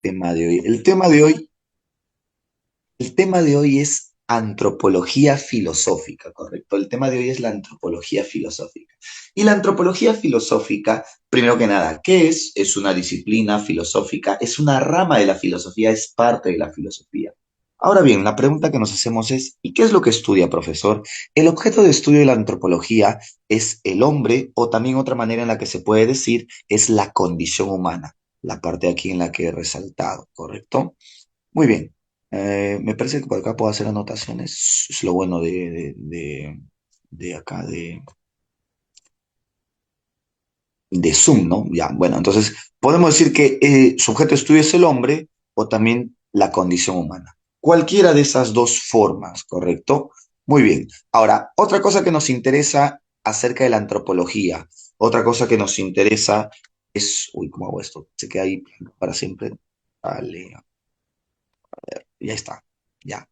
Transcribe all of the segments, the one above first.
Tema de hoy. El tema de hoy es antropología filosófica, ¿correcto? El tema de hoy es la antropología filosófica. Y la antropología filosófica, primero que nada, ¿qué es? Es una disciplina filosófica, es una rama de la filosofía, es parte de la filosofía. Ahora bien, la pregunta que nos hacemos es, ¿y qué es lo que estudia, profesor? El objeto de estudio de la antropología es el hombre, o también otra manera en la que se puede decir es la condición humana, la parte aquí en la que he resaltado, ¿correcto? Muy bien. Me parece que por acá puedo hacer anotaciones. Es lo bueno de acá, de Zoom, ¿no? Ya, bueno, entonces podemos decir que su objeto de estudio es el hombre o también la condición humana. Cualquiera de esas dos formas, ¿correcto? Muy bien. Ahora, otra cosa que nos interesa acerca de la antropología, otra cosa que nos interesa es, uy, ¿cómo hago esto? Se queda ahí para siempre. Vale, ya está. Ya.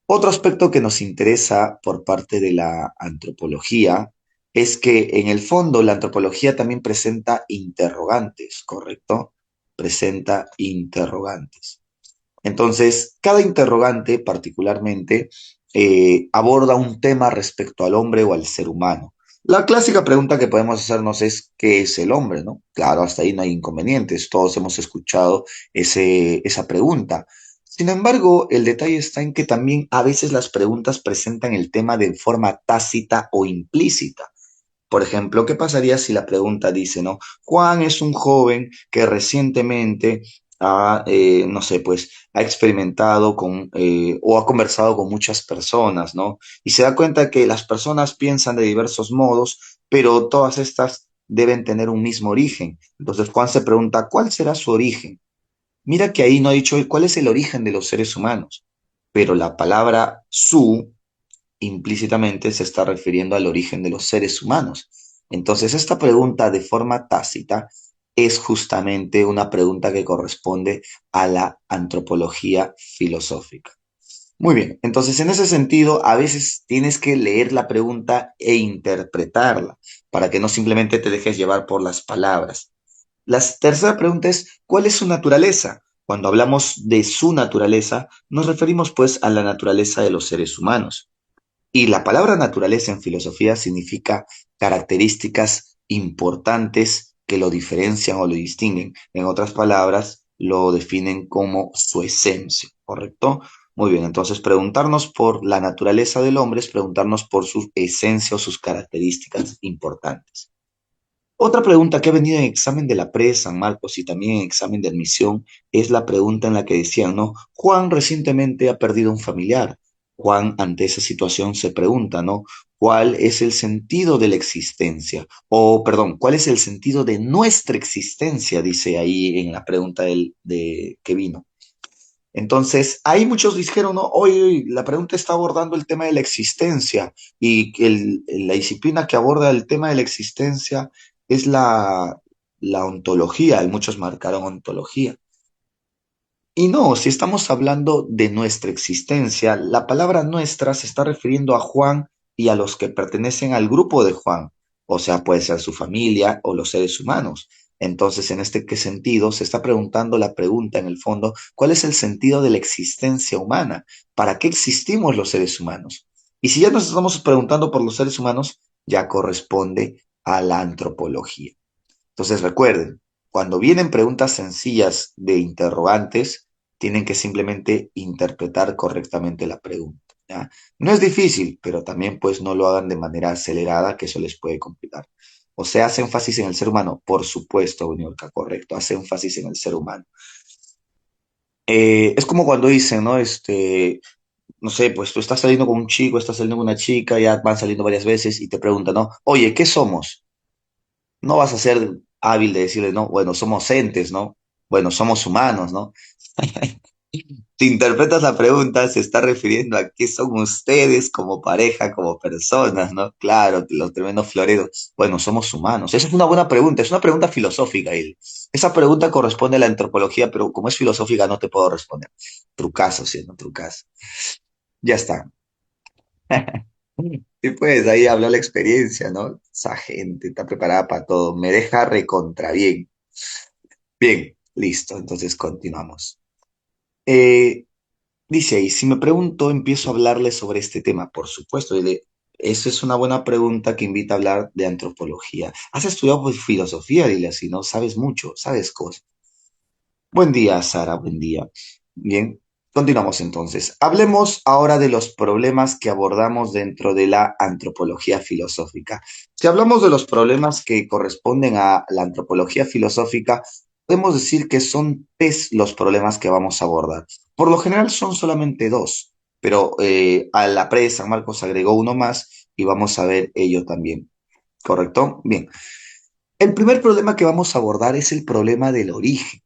Otro aspecto que nos interesa por parte de la antropología es que en el fondo la antropología también presenta interrogantes, ¿correcto? Presenta interrogantes. Entonces, cada interrogante particularmente aborda un tema respecto al hombre o al ser humano. La clásica pregunta que podemos hacernos es, ¿qué es el hombre, no? Claro, hasta ahí no hay inconvenientes, todos hemos escuchado esa pregunta. Sin embargo, el detalle está en que también a veces las preguntas presentan el tema de forma tácita o implícita. Por ejemplo, ¿qué pasaría si la pregunta dice, ¿no? Juan es un joven que recientemente no sé, pues ha experimentado o ha conversado con muchas personas, ¿no? Y se da cuenta que las personas piensan de diversos modos, pero todas estas deben tener un mismo origen. Entonces Juan se pregunta, ¿cuál será su origen? Mira que ahí no ha dicho cuál es el origen de los seres humanos, pero la palabra su implícitamente se está refiriendo al origen de los seres humanos. Entonces, esta pregunta de forma tácita es justamente una pregunta que corresponde a la antropología filosófica. Muy bien, entonces en ese sentido, a veces tienes que leer la pregunta e interpretarla para que no simplemente te dejes llevar por las palabras. La tercera pregunta es, ¿cuál es su naturaleza? Cuando hablamos de su naturaleza, nos referimos pues a la naturaleza de los seres humanos. Y la palabra naturaleza en filosofía significa características importantes que lo diferencian o lo distinguen. En otras palabras, lo definen como su esencia, ¿correcto? Muy bien, entonces preguntarnos por la naturaleza del hombre es preguntarnos por su esencia o sus características importantes. Otra pregunta que ha venido en examen de la pre San Marcos y también en examen de admisión es la pregunta en la que decían, ¿no? Juan recientemente ha perdido un familiar. Juan ante esa situación se pregunta, ¿no? ¿Cuál es el sentido de la existencia? O, perdón, ¿cuál es el sentido de nuestra existencia? Dice ahí en la pregunta que vino. Entonces, ahí muchos dijeron, no, hoy la pregunta está abordando el tema de la existencia y que la disciplina que aborda el tema de la existencia es la ontología, y muchos marcaron ontología. Y no, si estamos hablando de nuestra existencia, la palabra nuestra se está refiriendo a Juan y a los que pertenecen al grupo de Juan, o sea, puede ser su familia o los seres humanos. Entonces, ¿en este qué sentido? Se está preguntando la pregunta en el fondo, ¿cuál es el sentido de la existencia humana? ¿Para qué existimos los seres humanos? Y si ya nos estamos preguntando por los seres humanos, ya corresponde a la antropología. Entonces recuerden, cuando vienen preguntas sencillas de interrogantes, tienen que simplemente interpretar correctamente la pregunta, ¿ya? No es difícil, pero también pues no lo hagan de manera acelerada, que eso les puede complicar. O sea, hace énfasis en el ser humano, por supuesto, Uniorca, correcto, hace énfasis en el ser humano. Es como cuando dicen, ¿no? No sé, pues tú estás saliendo con un chico, estás saliendo con una chica, ya van saliendo varias veces y te preguntan, ¿no? Oye, ¿qué somos? No vas a ser hábil de decirle, no, bueno, somos entes, ¿no? Bueno, somos humanos, ¿no? Si interpretas la pregunta, se está refiriendo a qué son ustedes como pareja, como personas, ¿no? Claro, los tremendos floreros. Bueno, somos humanos. Esa es una buena pregunta, es una pregunta filosófica, él. Esa pregunta corresponde a la antropología, pero como es filosófica no te puedo responder. Trucazo, sí, no trucazo. Ya está. Y pues ahí habló la experiencia, ¿no? Esa gente está preparada para todo. Me deja recontra bien. Bien. Listo, entonces continuamos. Eh, Dice ahí, si me pregunto, empiezo a hablarle sobre este tema, por supuesto, eso es una buena pregunta que invita a hablar de antropología. Has estudiado pues, filosofía, dile así, ¿no? Sabes mucho, sabes cosas. Buen día, Sara, buen día. Bien, continuamos entonces. Hablemos ahora de los problemas que abordamos dentro de la antropología filosófica. Si hablamos de los problemas que corresponden a la antropología filosófica, podemos decir que son tres los problemas que vamos a abordar. Por lo general son solamente dos, pero a la pre San Marcos agregó uno más y vamos a ver ello también. ¿Correcto? Bien. El primer problema que vamos a abordar es el problema del origen.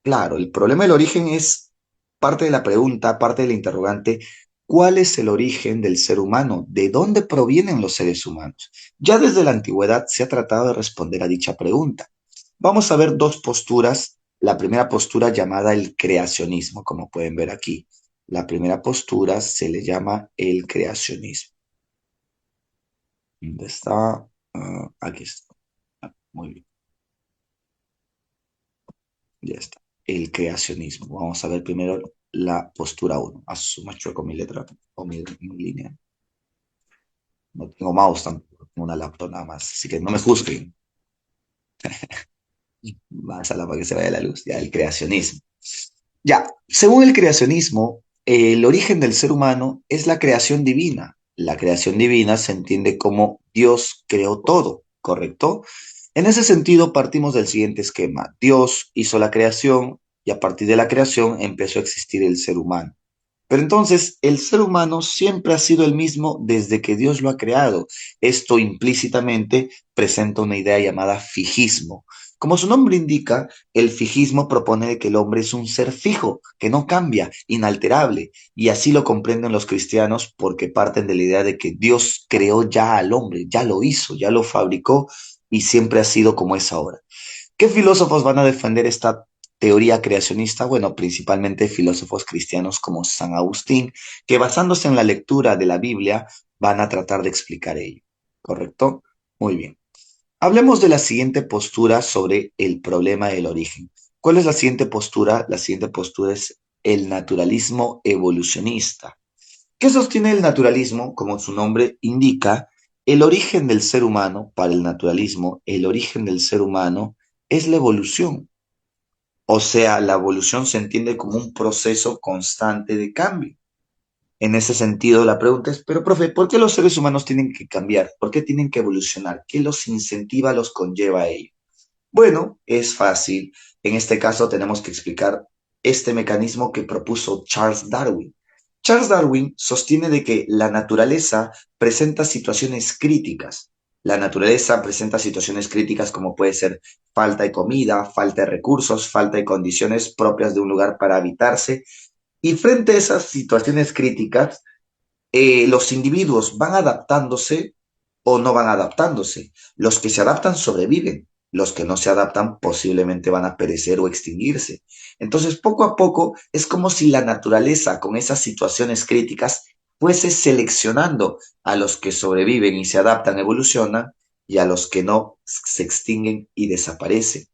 Claro, el problema del origen es parte de la pregunta, parte del interrogante, ¿cuál es el origen del ser humano? ¿De dónde provienen los seres humanos? Ya desde la antigüedad se ha tratado de responder a dicha pregunta. Vamos a ver dos posturas. La primera postura llamada el creacionismo, como pueden ver aquí. La primera postura se le llama el creacionismo. ¿Dónde está? Aquí está. Muy bien. Ya está. El creacionismo. Vamos a ver primero la postura uno. A su macho con mi letra o mi línea. No tengo mouse tampoco, tengo una laptop nada más. Así que no me juzguen. Más a la para que se vaya la luz. Ya, el creacionismo. Ya, según el creacionismo, el origen del ser humano es la creación divina. La creación divina se entiende como Dios creó todo, ¿correcto? En ese sentido, partimos del siguiente esquema. Dios hizo la creación y a partir de la creación empezó a existir el ser humano. Pero entonces, el ser humano siempre ha sido el mismo desde que Dios lo ha creado. Esto implícitamente presenta una idea llamada fijismo. Como su nombre indica, el fijismo propone que el hombre es un ser fijo, que no cambia, inalterable, y así lo comprenden los cristianos porque parten de la idea de que Dios creó ya al hombre, ya lo hizo, ya lo fabricó y siempre ha sido como es ahora. ¿Qué filósofos van a defender esta teoría creacionista? Bueno, principalmente filósofos cristianos como San Agustín, que basándose en la lectura de la Biblia van a tratar de explicar ello. ¿Correcto? Muy bien. Hablemos de la siguiente postura sobre el problema del origen. ¿Cuál es la siguiente postura? La siguiente postura es el naturalismo evolucionista. ¿Qué sostiene el naturalismo? Como su nombre indica, el origen del ser humano, para el naturalismo, el origen del ser humano es la evolución. O sea, la evolución se entiende como un proceso constante de cambio. En ese sentido, la pregunta es, pero profe, ¿por qué los seres humanos tienen que cambiar? ¿Por qué tienen que evolucionar? ¿Qué los incentiva, los conlleva a ello? Bueno, es fácil. En este caso tenemos que explicar este mecanismo que propuso Charles Darwin. Charles Darwin sostiene de que la naturaleza presenta situaciones críticas. La naturaleza presenta situaciones críticas como puede ser falta de comida, falta de recursos, falta de condiciones propias de un lugar para habitarse. Y frente a esas situaciones críticas, los individuos van adaptándose o no van adaptándose. Los que se adaptan sobreviven, los que no se adaptan posiblemente van a perecer o extinguirse. Entonces, poco a poco es como si la naturaleza con esas situaciones críticas fuese seleccionando a los que sobreviven y se adaptan, evolucionan, y a los que no se extinguen y desaparecen.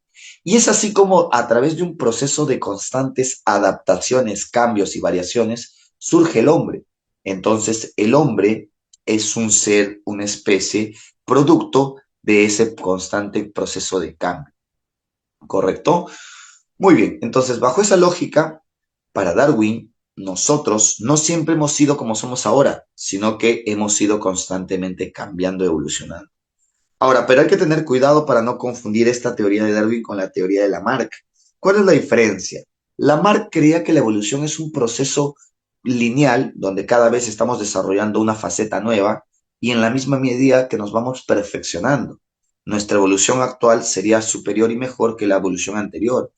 Y es así como a través de un proceso de constantes adaptaciones, cambios y variaciones surge el hombre. Entonces, el hombre es un ser, una especie, producto de ese constante proceso de cambio, ¿correcto? Muy bien, entonces bajo esa lógica, para Darwin, nosotros no siempre hemos sido como somos ahora, sino que hemos ido constantemente cambiando, evolucionando. Ahora, pero hay que tener cuidado para no confundir esta teoría de Darwin con la teoría de Lamarck. ¿Cuál es la diferencia? Lamarck creía que la evolución es un proceso lineal donde cada vez estamos desarrollando una faceta nueva y en la misma medida que nos vamos perfeccionando. Nuestra evolución actual sería superior y mejor que la evolución anterior.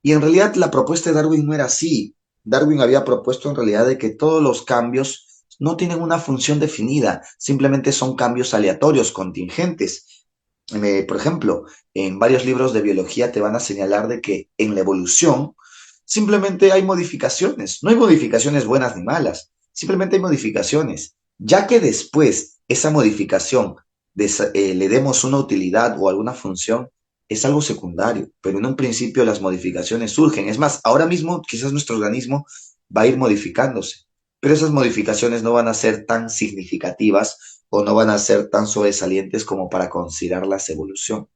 Y en realidad la propuesta de Darwin no era así. Darwin había propuesto en realidad de que todos los cambios no tienen una función definida, simplemente son cambios aleatorios, contingentes. Por ejemplo, en varios libros de biología te van a señalar de que en la evolución simplemente hay modificaciones. No hay modificaciones buenas ni malas, simplemente hay modificaciones. Ya que después esa modificación le demos una utilidad o alguna función, es algo secundario, pero en un principio las modificaciones surgen. Es más, ahora mismo quizás nuestro organismo va a ir modificándose, pero esas modificaciones no van a ser tan significativas o no van a ser tan sobresalientes como para considerarlas evolución.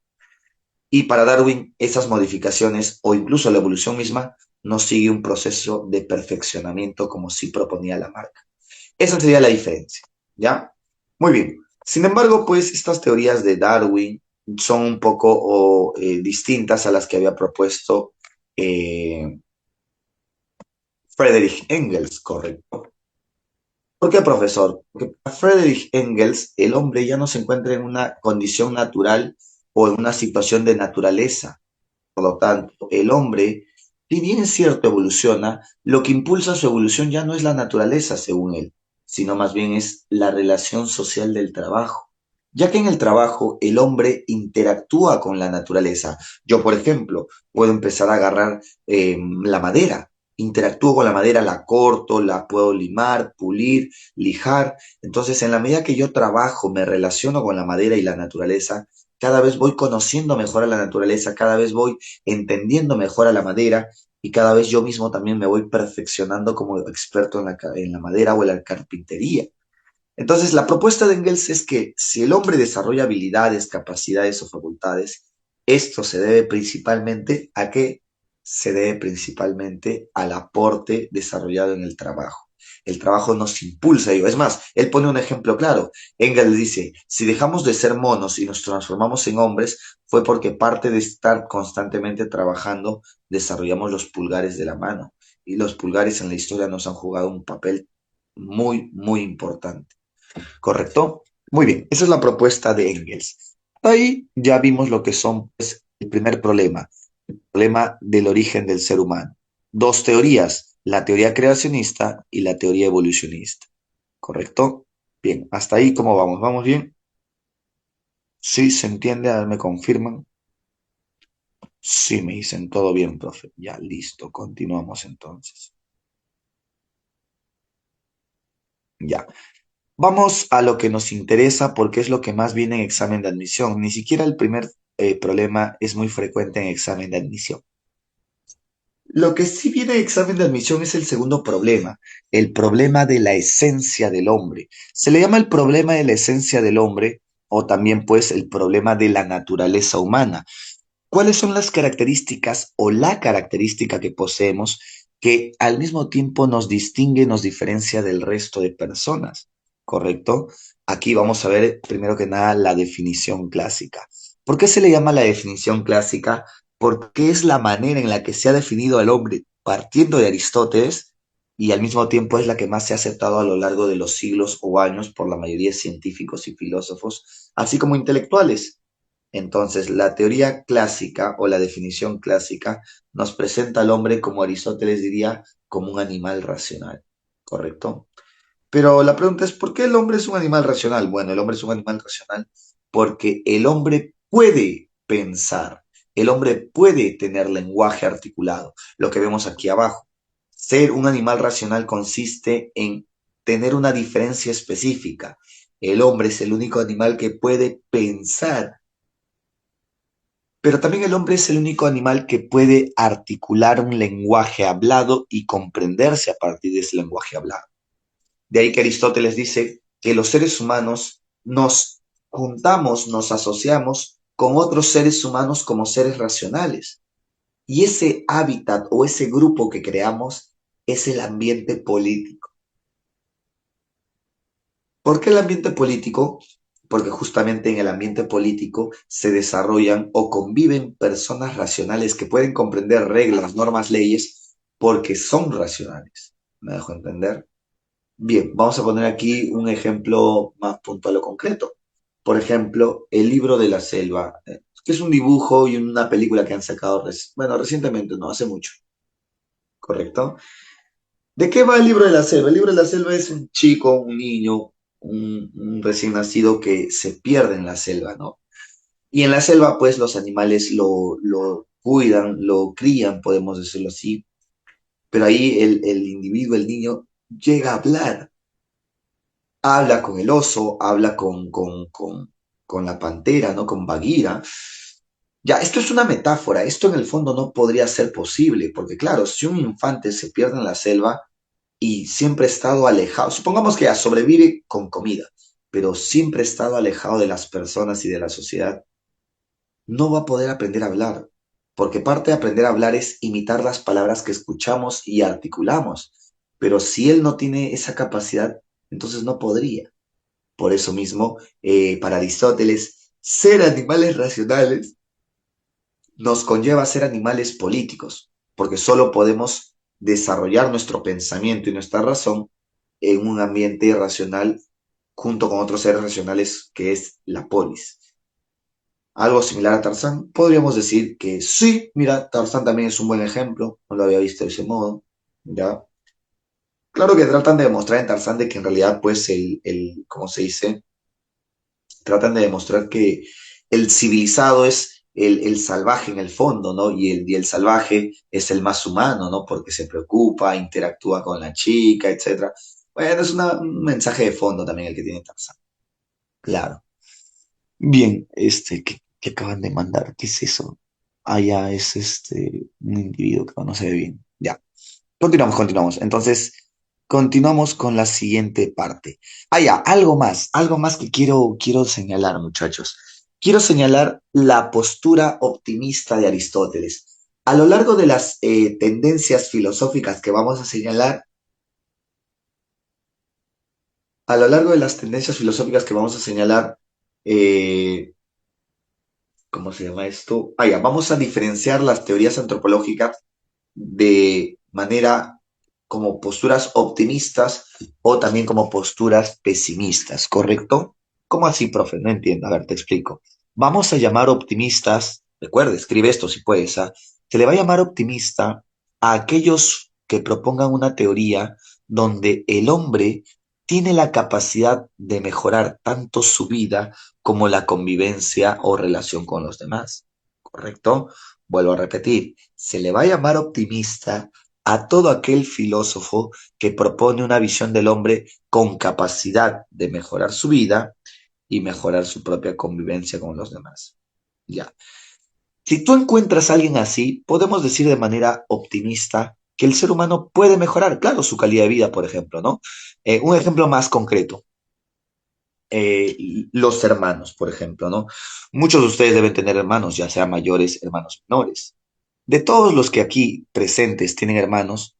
Y para Darwin, esas modificaciones o incluso la evolución misma no sigue un proceso de perfeccionamiento como sí proponía Lamarck. Esa sería la diferencia, ¿ya? Muy bien. Sin embargo, pues estas teorías de Darwin son un poco distintas a las que había propuesto eh, Friedrich Engels, ¿correcto? ¿Por qué, profesor? Porque para Friedrich Engels el hombre ya no se encuentra en una condición natural o en una situación de naturaleza. Por lo tanto, el hombre, si bien es cierto, evoluciona, lo que impulsa su evolución ya no es la naturaleza, según él, sino más bien es la relación social del trabajo. Ya que en el trabajo el hombre interactúa con la naturaleza. Yo, por ejemplo, puedo empezar a agarrar la madera, interactúo con la madera, la corto, la puedo limar, pulir, lijar. Entonces, en la medida que yo trabajo, me relaciono con la madera y la naturaleza, cada vez voy conociendo mejor a la naturaleza, cada vez voy entendiendo mejor a la madera y cada vez yo mismo también me voy perfeccionando como experto en la madera o en la carpintería. Entonces, la propuesta de Engels es que si el hombre desarrolla habilidades, capacidades o facultades, esto se debe principalmente a qué? Se debe principalmente al aporte desarrollado en el trabajo. El trabajo nos impulsa a ello. Es más, él pone un ejemplo claro. Engels dice, si dejamos de ser monos y nos transformamos en hombres, fue porque parte de estar constantemente trabajando, desarrollamos los pulgares de la mano. Y los pulgares en la historia nos han jugado un papel muy, muy importante. ¿Correcto? Muy bien, esa es la propuesta de Engels. Ahí ya vimos lo que son, pues, el primer problema, el problema del origen del ser humano. Dos teorías, la teoría creacionista y la teoría evolucionista. ¿Correcto? Bien, hasta ahí, ¿cómo vamos? ¿Vamos bien? Sí, se entiende, a ver, me confirman. Sí, me dicen todo bien, profe. Ya, listo, continuamos entonces. Ya. Vamos a lo que nos interesa porque es lo que más viene en examen de admisión. Ni siquiera el primer problema es muy frecuente en examen de admisión. Lo que sí viene en examen de admisión es el segundo problema, el problema de la esencia del hombre. Se le llama el problema de la esencia del hombre o también pues el problema de la naturaleza humana. ¿Cuáles son las características o la característica que poseemos que al mismo tiempo nos distingue, nos diferencia del resto de personas? ¿Correcto? Aquí vamos a ver primero que nada la definición clásica. ¿Por qué se le llama la definición clásica? Porque es la manera en la que se ha definido al hombre partiendo de Aristóteles y al mismo tiempo es la que más se ha aceptado a lo largo de los siglos o años por la mayoría de científicos y filósofos, así como intelectuales. Entonces, la teoría clásica o la definición clásica nos presenta al hombre, como Aristóteles diría, como un animal racional, ¿correcto? Pero la pregunta es, ¿por qué el hombre es un animal racional? Bueno, el hombre es un animal racional porque el hombre puede pensar, el hombre puede tener lenguaje articulado, lo que vemos aquí abajo. Ser un animal racional consiste en tener una diferencia específica. El hombre es el único animal que puede pensar, pero también el hombre es el único animal que puede articular un lenguaje hablado y comprenderse a partir de ese lenguaje hablado. De ahí que Aristóteles dice que los seres humanos nos juntamos, nos asociamos con otros seres humanos como seres racionales. Y ese hábitat o ese grupo que creamos es el ambiente político. ¿Por qué el ambiente político? Porque justamente en el ambiente político se desarrollan o conviven personas racionales que pueden comprender reglas, normas, leyes, porque son racionales. ¿Me dejo entender? Bien, vamos a poner aquí un ejemplo más puntual o concreto. Por ejemplo, el libro de la selva, que es un dibujo y una película que han sacado, bueno, recientemente, no, hace mucho, ¿correcto? ¿De qué va el libro de la selva? El libro de la selva es un chico, un niño, un recién nacido que se pierde en la selva, ¿no? Y en la selva, pues los animales lo cuidan, lo crían, podemos decirlo así, pero ahí el individuo, el niño, llega a hablar, habla con el oso, habla con la pantera, ¿no? Con Bagheera, Ya, esto es una metáfora, esto en el fondo no podría ser posible, porque claro, si un infante se pierde en la selva y siempre ha estado alejado, supongamos que ya sobrevive con comida, pero siempre ha estado alejado de las personas y de la sociedad, no va a poder aprender a hablar, porque parte de aprender a hablar es imitar las palabras que escuchamos y articulamos, pero si él no tiene esa capacidad, entonces no podría. Por eso mismo, para Aristóteles, ser animales racionales nos conlleva a ser animales políticos, porque solo podemos desarrollar nuestro pensamiento y nuestra razón en un ambiente racional junto con otros seres racionales que es la polis. Algo similar a Tarzán, podríamos decir que sí, mira, Tarzán también es un buen ejemplo, no lo había visto de ese modo, ¿ya? Claro que tratan de demostrar en Tarzán de que en realidad, pues, ¿cómo se dice? Tratan de demostrar que el civilizado es el salvaje en el fondo, ¿no? Y el salvaje es el más humano, ¿no? Porque se preocupa, interactúa con la chica, etcétera. Bueno, es un mensaje de fondo también el que tiene Tarzán. Claro. Bien, ¿qué acaban de mandar? ¿Qué es eso? Ah, ya, es un individuo que no se ve bien. Ya. Continuamos. Entonces, continuamos con la siguiente parte. Ah, ya, algo más que quiero señalar, muchachos. Quiero señalar la postura optimista de Aristóteles. A lo largo de las tendencias filosóficas que vamos a señalar, a lo largo de las tendencias filosóficas que vamos a señalar, eh, ¿cómo se llama esto? Ah, ya, vamos a diferenciar las teorías antropológicas de manera como posturas optimistas o también como posturas pesimistas, ¿correcto? ¿Cómo así, profe? No entiendo. A ver, te explico. Vamos a llamar optimistas, recuerda, escribe esto si puedes, ¿ah? Se le va a llamar optimista a aquellos que propongan una teoría donde el hombre tiene la capacidad de mejorar tanto su vida como la convivencia o relación con los demás, ¿correcto? Vuelvo a repetir, se le va a llamar optimista a todo aquel filósofo que propone una visión del hombre con capacidad de mejorar su vida y mejorar su propia convivencia con los demás. Ya. Si tú encuentras a alguien así, podemos decir de manera optimista que el ser humano puede mejorar, claro, su calidad de vida, por ejemplo, ¿no? Un ejemplo más concreto, los hermanos, por ejemplo, ¿no? Muchos de ustedes deben tener hermanos, ya sean mayores, hermanos menores. De todos los que aquí presentes tienen hermanos,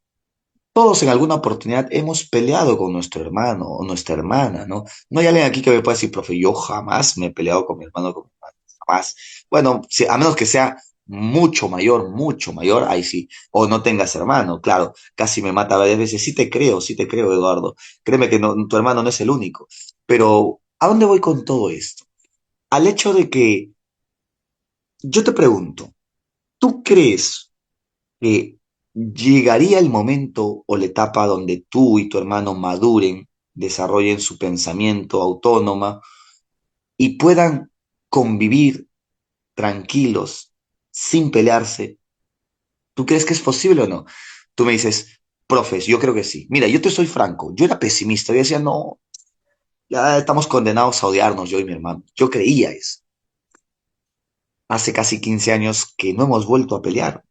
todos en alguna oportunidad hemos peleado con nuestro hermano o nuestra hermana, ¿no? No hay alguien aquí que me pueda decir, profe, yo jamás me he peleado con mi hermano o con mi hermana, jamás. Bueno, a menos que sea mucho mayor, ahí sí. O no tengas hermano, claro, casi me mata varias veces. Sí te creo, Eduardo. Créeme que tu hermano no es el único. Pero, ¿a dónde voy con todo esto? Al hecho de que yo te pregunto, ¿tú crees que llegaría el momento o la etapa donde tú y tu hermano maduren, desarrollen su pensamiento autónoma y puedan convivir tranquilos, sin pelearse? ¿Tú crees que es posible o no? Tú me dices, profes, yo creo que sí. Mira, yo te soy franco, yo era pesimista, yo decía, no, ya estamos condenados a odiarnos, yo y mi hermano. Yo creía eso. Hace casi 15 años que no hemos vuelto a pelear,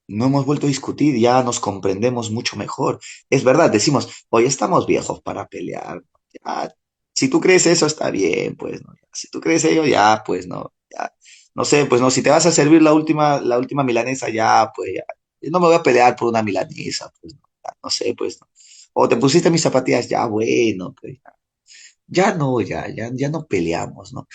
no hemos vuelto a discutir, ya nos comprendemos mucho mejor. Es verdad, decimos, hoy estamos viejos para pelear. Ya, si tú crees eso, está bien, pues no. Si tú crees ello, ya, pues no. Ya. No sé, pues no, si te vas a servir la última milanesa, ya, pues ya. Yo no me voy a pelear por una milanesa, pues no, ya, no sé, pues no. O te pusiste mis zapatillas, ya, bueno, pues ya. Ya no, ya no peleamos, ¿no?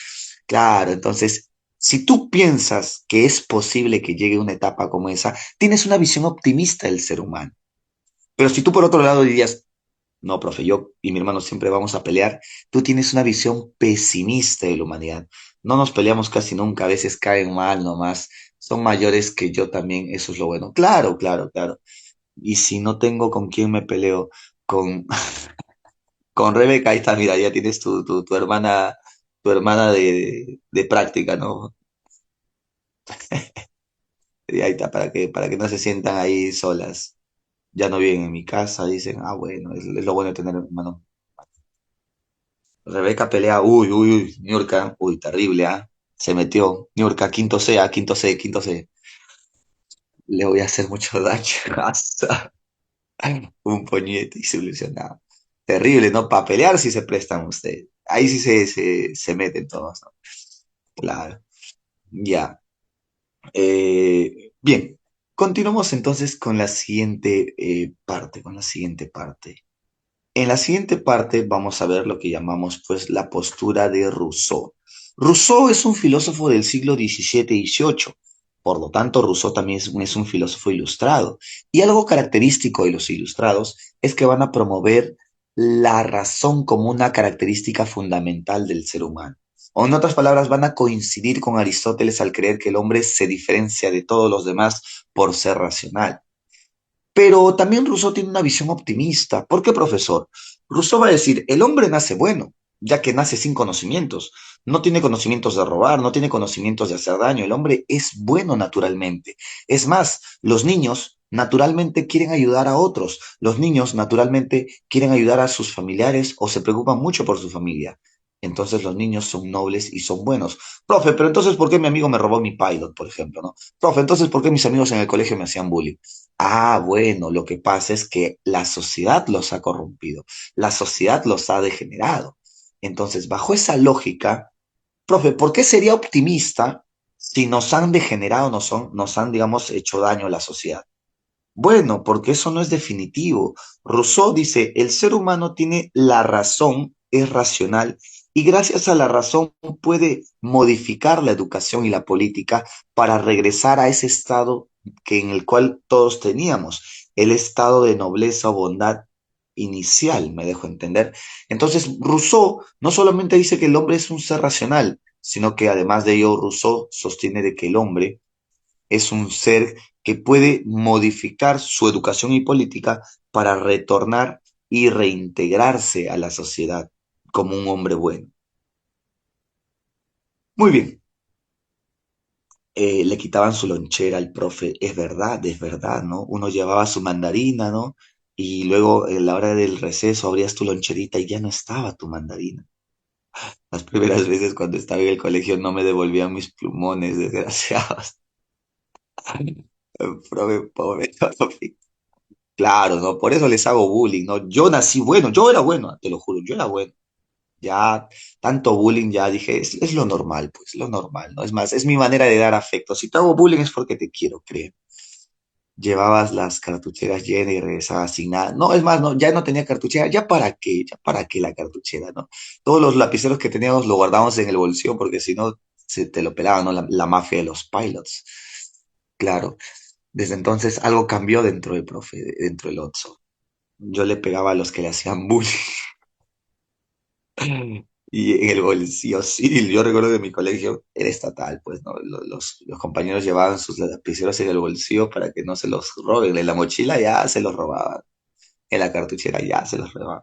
Claro, entonces, si tú piensas que es posible que llegue una etapa como esa, tienes una visión optimista del ser humano. Pero si tú por otro lado dirías, no, profe, yo y mi hermano siempre vamos a pelear, tú tienes una visión pesimista de la humanidad. No nos peleamos casi nunca, a veces caen mal nomás. Son mayores que yo también, eso es lo bueno. Claro. Y si no tengo con quién me peleo, con, con Rebeca, ahí está, mira, ya tienes tu hermana de práctica, ¿no? Y ahí está, para que no se sientan ahí solas. Ya no viven en mi casa, dicen, ah, bueno, es lo bueno de tener hermano. Rebeca pelea, uy, Niurka, uy, terrible, ¿ah? Se metió. Niurka, quinto C, a quinto C, quinto C. Le voy a hacer mucho daño. Hasta un puñete y solucionado. Terrible, ¿no? Para pelear si se prestan ustedes. Ahí sí se meten todos, ¿no? Claro. Ya. Bien. Continuamos entonces con la siguiente parte, con la siguiente parte. En la siguiente parte vamos a ver lo que llamamos pues la postura de Rousseau. Rousseau es un filósofo del siglo XVII-XVIII, por lo tanto Rousseau también es un filósofo ilustrado. Y algo característico de los ilustrados es que van a promover la razón como una característica fundamental del ser humano. O en otras palabras, van a coincidir con Aristóteles al creer que el hombre se diferencia de todos los demás por ser racional. Pero también Rousseau tiene una visión optimista. ¿Por qué, profesor? Rousseau va a decir, el hombre nace bueno, ya que nace sin conocimientos. No tiene conocimientos de robar, no tiene conocimientos de hacer daño. El hombre es bueno naturalmente. Es más, los niños naturalmente quieren ayudar a otros. Los niños naturalmente quieren ayudar a sus familiares o se preocupan mucho por su familia. Entonces los niños son nobles y son buenos. Profe, pero entonces, ¿por qué mi amigo me robó mi pilot, por ejemplo, no? Profe, entonces, ¿por qué mis amigos en el colegio me hacían bullying? Ah, bueno, lo que pasa es que la sociedad los ha corrompido, la sociedad los ha degenerado. Entonces, bajo esa lógica, profe, ¿por qué sería optimista si nos han degenerado, nos han, digamos, hecho daño a la sociedad? Bueno, porque eso no es definitivo. Rousseau dice, el ser humano tiene la razón, es racional, y gracias a la razón puede modificar la educación y la política para regresar a ese estado que en el cual todos teníamos, el estado de nobleza o bondad inicial, me dejo entender. Entonces, Rousseau no solamente dice que el hombre es un ser racional, sino que además de ello, Rousseau sostiene de que el hombre es un ser que puede modificar su educación y política para retornar y reintegrarse a la sociedad como un hombre bueno. Muy bien, le quitaban su lonchera al profe, es verdad, ¿no? Uno llevaba su mandarina, ¿no? Y luego en la hora del receso abrías tu loncherita y ya no estaba tu mandarina. Las primeras veces cuando estaba en el colegio no me devolvían mis plumones, desgraciados. Profe, pobre, claro, ¿no? Por eso les hago bullying, ¿no? Yo nací bueno, yo era bueno, te lo juro, yo era bueno. Ya, tanto bullying, ya dije, es lo normal, pues, lo normal, ¿no? Es más, es mi manera de dar afecto. Si te hago bullying es porque te quiero, creo. Llevabas las cartucheras llenas y regresabas sin nada. No, es más, no, ya no tenía cartuchera, ya para qué la cartuchera, ¿no? Todos los lapiceros que teníamos lo guardábamos en el bolsillo porque si no, se te lo pelaban, ¿no? La mafia de los pilots. Claro, desde entonces algo cambió dentro del profe, dentro del Otso. Yo le pegaba a los que le hacían bullying y en el bolsillo, sí, yo recuerdo que mi colegio era estatal, pues, ¿no? Los compañeros llevaban sus lapiceros en el bolsillo para que no se los roben. En la mochila ya se los robaban, en la cartuchera ya se los robaban.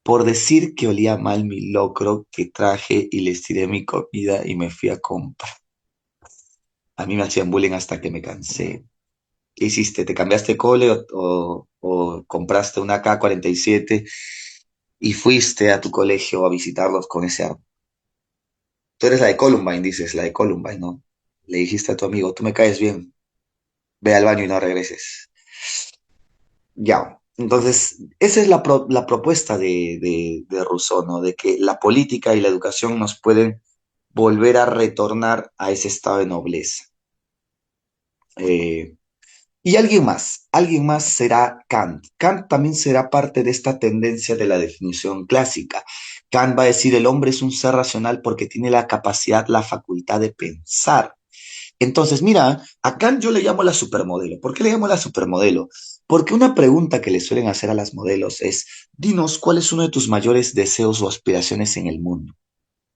Por decir que olía mal mi locro que traje y les tiré mi comida y me fui a comprar. A mí me hacían bullying hasta que me cansé. ¿Qué hiciste? ¿Te cambiaste cole o compraste una K-47 y fuiste a tu colegio a visitarlos con ese arma? Tú eres la de Columbine, dices, la de Columbine, ¿no? Le dijiste a tu amigo, tú me caes bien, ve al baño y no regreses. Ya, entonces, esa es la propuesta de Rousseau, ¿no? De que la política y la educación nos pueden volver a retornar a ese estado de nobleza. Eh, y alguien más será Kant. Kant también será parte de esta tendencia de la definición clásica. Kant va a decir el hombre es un ser racional porque tiene la capacidad, la facultad de pensar. Entonces, mira, a Kant yo le llamo la supermodelo. ¿Por qué le llamo la supermodelo? Porque una pregunta que le suelen hacer a las modelos es, dinos, ¿cuál es uno de tus mayores deseos o aspiraciones en el mundo?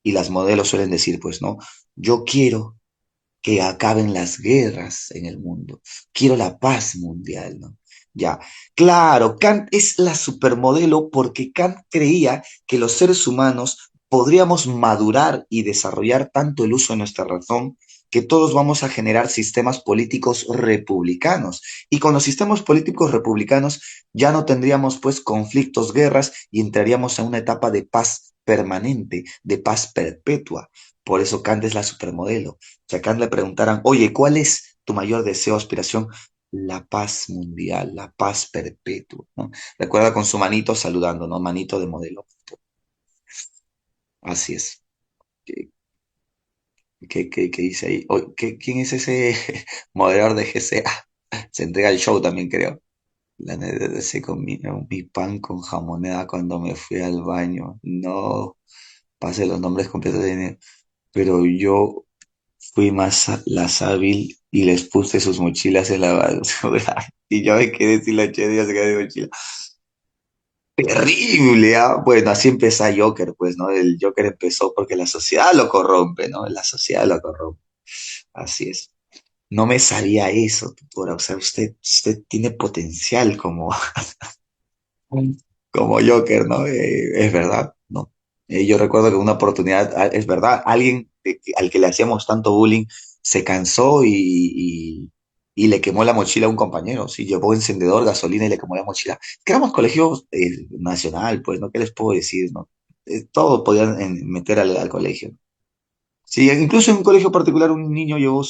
Y las modelos suelen decir, pues, no, yo quiero que acaben las guerras en el mundo. Quiero la paz mundial, ¿no? Ya, claro, Kant es la supermodelo porque Kant creía que los seres humanos podríamos madurar y desarrollar tanto el uso de nuestra razón que todos vamos a generar sistemas políticos republicanos. Y con los sistemas políticos republicanos ya no tendríamos pues conflictos, guerras y entraríamos a una etapa de paz permanente, de paz perpetua. Por eso Kant es la supermodelo. Si a Kant le preguntaran, oye, ¿cuál es tu mayor deseo, aspiración? La paz mundial, la paz perpetua, ¿no? Recuerda con su manito saludando, ¿no? Manito de modelo. Así es. ¿Qué, qué dice ahí? ¿Quién es ese moderador de GCA? Se entrega el show también, creo. La neta se comí mi pan con jamonada cuando me fui al baño. No, pasé los nombres completos de... Pero yo fui más las hábil y les puse sus mochilas en la basura. Y yo me quedé sin la chedilla, se quedó de mochila. Terrible, ¿ah? Bueno, así empieza Joker, pues, ¿no? El Joker empezó porque la sociedad lo corrompe, ¿no? La sociedad lo corrompe. Así es. No me sabía eso, tutora. O sea, usted tiene potencial como, como Joker, ¿no? Es verdad, ¿no? Yo recuerdo que una oportunidad, es verdad, alguien al que le hacíamos tanto bullying se cansó y le quemó la mochila a un compañero, sí, llevó encendedor, gasolina y le quemó la mochila. Que éramos colegio nacional, pues, ¿no? ¿Qué les puedo decir, no? Todo podían meter al colegio. Sí, incluso en un colegio particular un niño llevó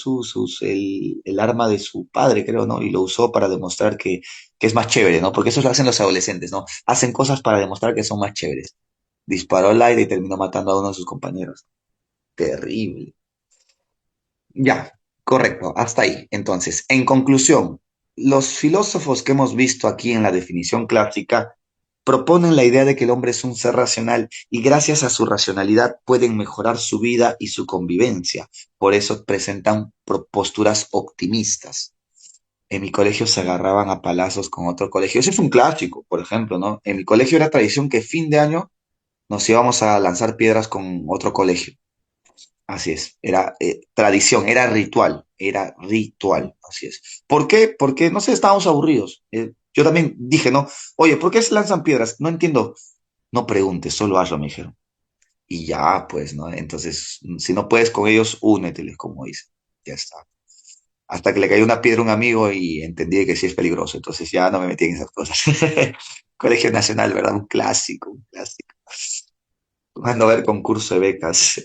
el arma de su padre, creo, ¿no? Y lo usó para demostrar que es más chévere, ¿no? Porque eso lo hacen los adolescentes, ¿no? Hacen cosas para demostrar que son más chéveres. Disparó al aire y terminó matando a uno de sus compañeros. Terrible. Ya, correcto, hasta ahí. Entonces, en conclusión, los filósofos que hemos visto aquí en la definición clásica proponen la idea de que el hombre es un ser racional y gracias a su racionalidad pueden mejorar su vida y su convivencia. Por eso presentan posturas optimistas. En mi colegio se agarraban a palazos con otro colegio. Ese fue un clásico, por ejemplo, ¿no? En mi colegio era tradición que fin de año nos íbamos a lanzar piedras con otro colegio. Así es, era tradición, era ritual, así es. ¿Por qué? Porque, no sé, estábamos aburridos. Yo también dije, ¿no? Oye, ¿por qué se lanzan piedras? No entiendo. No preguntes, solo hazlo, me dijeron. Y ya, pues, ¿no? Entonces, si no puedes con ellos, úneteles, como dicen. Ya está. Hasta que le cayó una piedra a un amigo y entendí que sí es peligroso. Entonces ya no me metí en esas cosas. Colegio Nacional, ¿verdad? Un clásico, un clásico. Cuando a ver concurso de becas.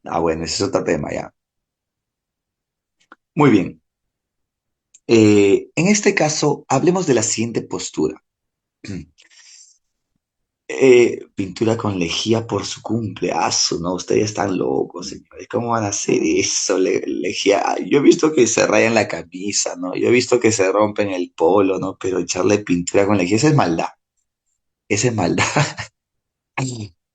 Ah, bueno, ese es otro tema ya. Muy bien. En este caso, hablemos de la siguiente postura. Pintura con lejía por su cumpleaños, ¿no? Ustedes están locos, señores. ¿Cómo van a hacer eso? Lejía. Yo he visto que se rayan la camisa, ¿no? Yo he visto que se rompen el polo, ¿no? Pero echarle pintura con lejía, esa es maldad. Esa es maldad.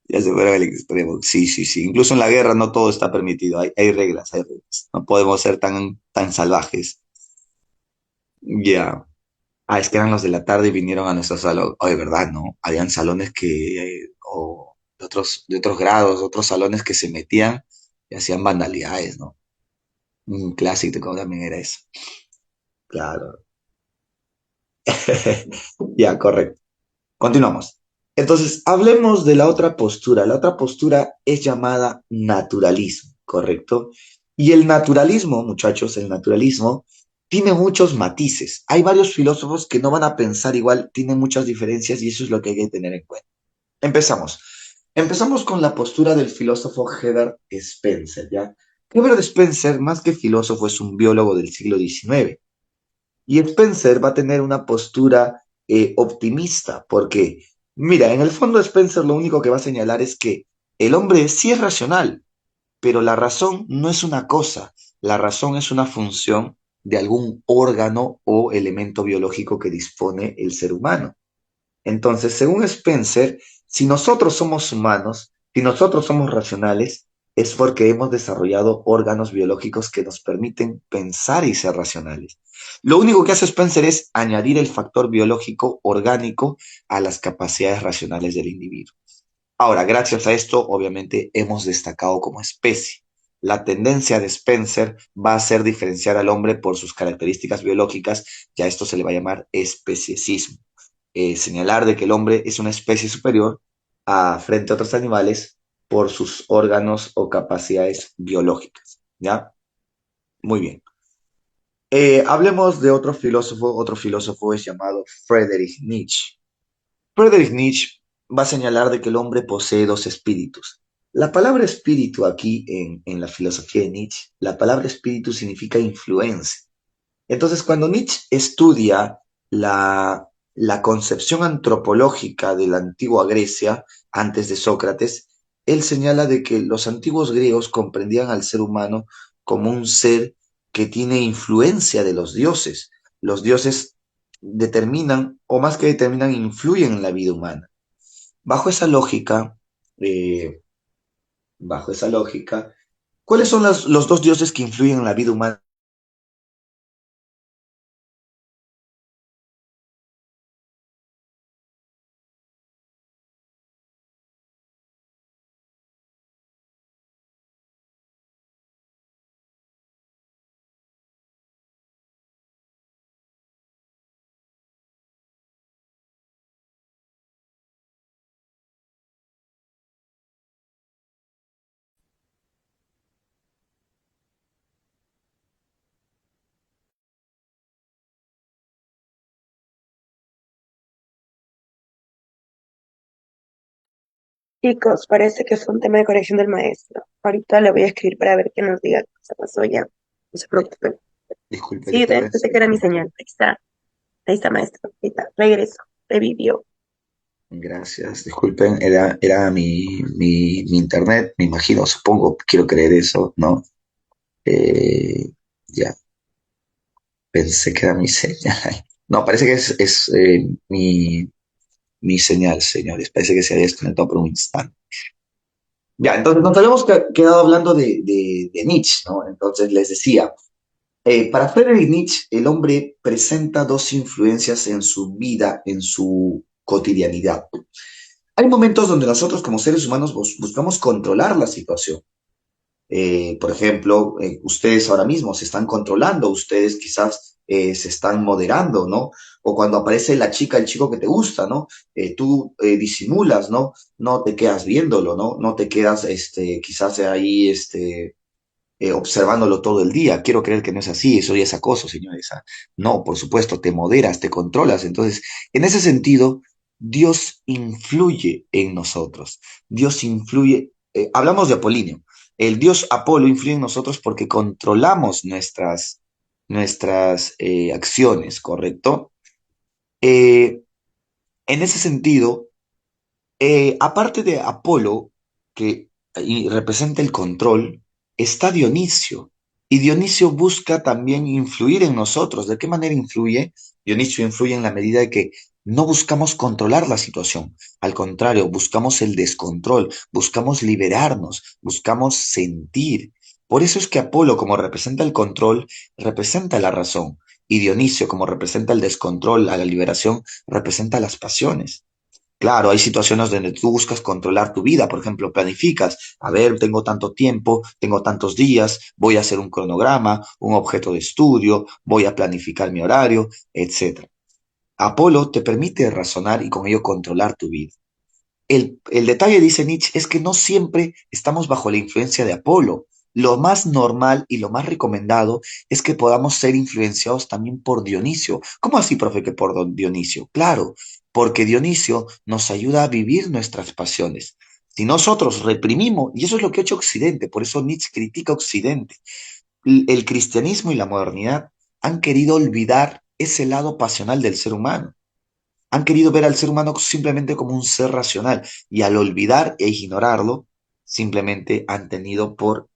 Ya se fueron al extremo. Sí, sí, sí. Incluso en la guerra no todo está permitido. Hay reglas, hay reglas. No podemos ser tan salvajes. Ya. Ah, es que eran los de la tarde y vinieron a nuestro salón. Oye, ¿verdad, no? Habían salones o de otros grados, otros salones que se metían y hacían vandalidades, ¿no? Un clásico también era eso. Claro. Ya, correcto. Continuamos. Entonces, hablemos de la otra postura. La otra postura es llamada naturalismo, ¿correcto? Y el naturalismo, muchachos, el naturalismo tiene muchos matices. Hay varios filósofos que no van a pensar igual, tienen muchas diferencias y eso es lo que hay que tener en cuenta. Empezamos. Empezamos con la postura del filósofo Herbert Spencer, ¿ya? Herbert Spencer, más que filósofo, es un biólogo del siglo XIX. Y Spencer va a tener una postura optimista, porque, mira, en el fondo Spencer lo único que va a señalar es que el hombre sí es racional, pero la razón no es una cosa, la razón es una función de algún órgano o elemento biológico que dispone el ser humano. Entonces, según Spencer, si nosotros somos humanos, si nosotros somos racionales, es porque hemos desarrollado órganos biológicos que nos permiten pensar y ser racionales. Lo único que hace Spencer es añadir el factor biológico orgánico a las capacidades racionales del individuo. Ahora, gracias a esto, obviamente, hemos destacado como especie. La tendencia de Spencer va a ser diferenciar al hombre por sus características biológicas, y a esto se le va a llamar especiesismo. Señalar de que el hombre es una especie superior frente a otros animales por sus órganos o capacidades biológicas. ¿Ya? Muy bien. Hablemos de otro filósofo es llamado Friedrich Nietzsche. Friedrich Nietzsche va a señalar de que el hombre posee dos espíritus. La palabra espíritu aquí en la filosofía de Nietzsche, la palabra espíritu significa influencia. Entonces, cuando Nietzsche estudia la concepción antropológica de la antigua Grecia, antes de Sócrates, él señala de que los antiguos griegos comprendían al ser humano como un ser que tiene influencia de los dioses. Los dioses determinan, o más que determinan, influyen en la vida humana. Bajo esa lógica, eh, bajo esa lógica, ¿cuáles son los dos dioses que influyen en la vida humana? Chicos, parece que fue un tema de corrección del maestro. Ahorita le voy a escribir para ver qué nos diga qué se pasó ya. No se preocupen. Disculpe, Sí, disculpe. pensé que era mi señal. Ahí está, maestro. Ahí está. Regreso. Revivió. Gracias, disculpen, era mi internet, me imagino, supongo, quiero creer eso, ¿no? Eh, ya, pensé que era mi señal. No, parece que es mi señal, señores, parece que se había desconectado por un instante. Ya, entonces nos habíamos quedado hablando de Nietzsche, ¿no? Entonces les decía, para Friedrich Nietzsche, el hombre presenta dos influencias en su vida, en su cotidianidad. Hay momentos donde nosotros como seres humanos buscamos controlar la situación. Por ejemplo, ustedes ahora mismo se están controlando, ustedes quizás se están moderando, ¿no? O cuando aparece la chica, el chico que te gusta, ¿no? Tú disimulas, ¿no? No te quedas viéndolo, ¿no? No te quedas, quizás ahí, observándolo todo el día. Quiero creer que no es así, eso ya es acoso, señores. ¿Ah? No, por supuesto, te moderas, te controlas. Entonces, en ese sentido, Dios influye en nosotros. Dios influye, hablamos de Apolíneo. El Dios Apolo influye en nosotros porque controlamos nuestras acciones, ¿correcto? Eh, en ese sentido, aparte de Apolo, que representa el control, está Dionisio. Y Dionisio busca también influir en nosotros. ¿De qué manera influye? Dionisio influye en la medida de que no buscamos controlar la situación. Al contrario, buscamos el descontrol, buscamos liberarnos, buscamos sentir. Por eso es que Apolo, como representa el control, representa la razón. Y Dionisio, como representa el descontrol, a la liberación, representa las pasiones. Claro, hay situaciones donde tú buscas controlar tu vida, por ejemplo, planificas, a ver, tengo tanto tiempo, tengo tantos días, voy a hacer un cronograma, un objeto de estudio, voy a planificar mi horario, etcétera. Apolo te permite razonar y con ello controlar tu vida. El detalle, dice Nietzsche, es que no siempre estamos bajo la influencia de Apolo. Lo más normal y lo más recomendado es que podamos ser influenciados también por Dionisio. ¿Cómo así, profe, que por Dionisio? Claro, porque Dionisio nos ayuda a vivir nuestras pasiones. Si nosotros reprimimos, y eso es lo que ha hecho Occidente, por eso Nietzsche critica Occidente, el cristianismo y la modernidad han querido olvidar ese lado pasional del ser humano. Han querido ver al ser humano simplemente como un ser racional y al olvidar e ignorarlo, simplemente han tenido por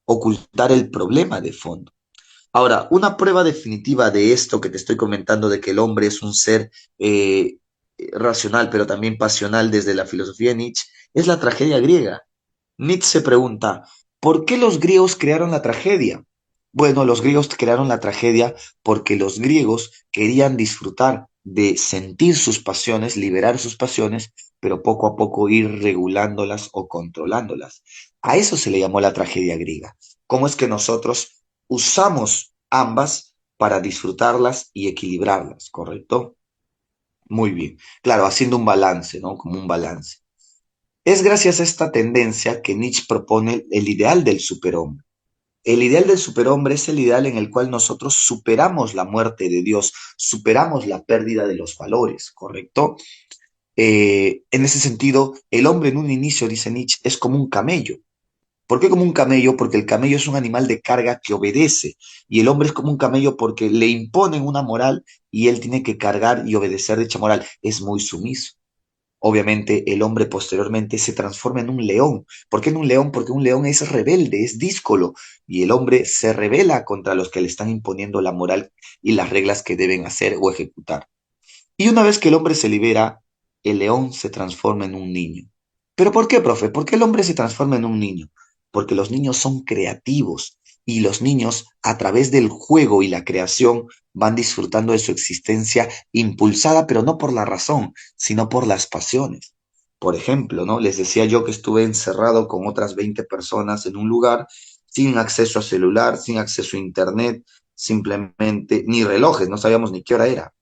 ocultar el problema de fondo. Ahora, una prueba definitiva de esto que te estoy comentando, de que el hombre es un ser racional, pero también pasional desde la filosofía de Nietzsche, es la tragedia griega. Nietzsche se pregunta, ¿por qué los griegos crearon la tragedia? Bueno, los griegos crearon la tragedia porque los griegos querían disfrutar de sentir sus pasiones, liberar sus pasiones, pero poco a poco ir regulándolas o controlándolas. A eso se le llamó la tragedia griega. ¿Cómo es que nosotros usamos ambas para disfrutarlas y equilibrarlas, correcto? Muy bien. Claro, haciendo un balance, ¿no? Como un balance. Es gracias a esta tendencia que Nietzsche propone el ideal del superhombre. El ideal del superhombre es el ideal en el cual nosotros superamos la muerte de Dios, superamos la pérdida de los valores, ¿correcto? En ese sentido, el hombre en un inicio, dice Nietzsche, es como un camello. ¿Por qué como un camello? Porque el camello es un animal de carga que obedece y el hombre es como un camello porque le imponen una moral y él tiene que cargar y obedecer dicha moral. Es muy sumiso. Obviamente el hombre posteriormente se transforma en un león. ¿Por qué en un león? Porque un león es rebelde, es díscolo y el hombre se rebela contra los que le están imponiendo la moral y las reglas que deben hacer o ejecutar. Y una vez que el hombre se libera, el león se transforma en un niño. ¿Pero por qué, profe? ¿Por qué el hombre se transforma en un niño? Porque los niños son creativos y los niños, a través del juego y la creación, van disfrutando de su existencia impulsada, pero no por la razón, sino por las pasiones. Por ejemplo, ¿no? Les decía yo que estuve encerrado con otras 20 personas en un lugar sin acceso a celular, sin acceso a internet, simplemente, ni relojes, no sabíamos ni qué hora era.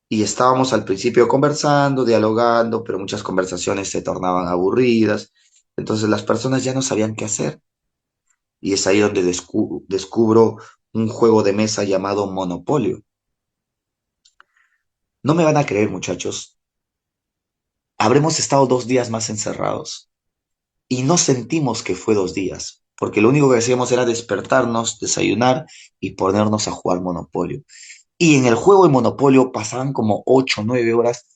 Y estábamos al principio conversando, dialogando, pero muchas conversaciones se tornaban aburridas. Entonces las personas ya no sabían qué hacer. Y es ahí donde descubro un juego de mesa llamado Monopolio. No me van a creer, muchachos. Habremos estado 2 días más encerrados y no sentimos que fue 2 días, porque lo único que hacíamos era despertarnos, desayunar y ponernos a jugar Monopolio. Y en el juego de Monopolio pasaban como 8 o 9 horas,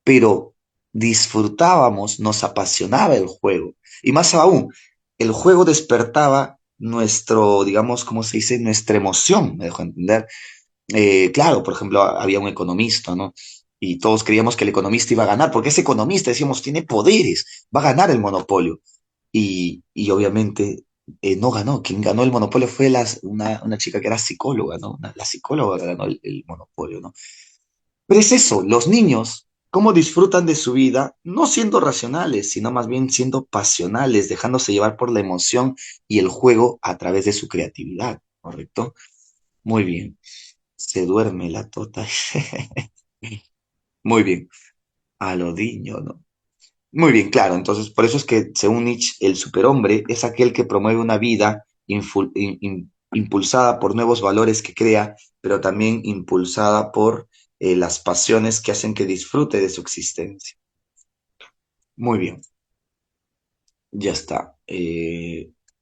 pero disfrutábamos, nos apasionaba el juego. Y más aún, el juego despertaba nuestro, digamos, ¿cómo se dice? Nuestra emoción, me dejó entender. Claro, por ejemplo, había un economista, ¿no? Y todos creíamos que el economista iba a ganar, porque ese economista, decíamos, tiene poderes, va a ganar el monopolio. Y obviamente no ganó. Quien ganó el monopolio fue una chica que era psicóloga, ¿no? La psicóloga ganó el monopolio, ¿no? Pero es eso, los niños, cómo disfrutan de su vida, no siendo racionales, sino más bien siendo pasionales, dejándose llevar por la emoción y el juego a través de su creatividad, ¿correcto? Muy bien. Se duerme la tota. Muy bien. A lo diño, ¿no? Muy bien, claro. Entonces, por eso es que, según Nietzsche, el superhombre es aquel que promueve una vida impulsada por nuevos valores que crea, pero también impulsada por las pasiones que hacen que disfrute de su existencia. Muy bien, ya está.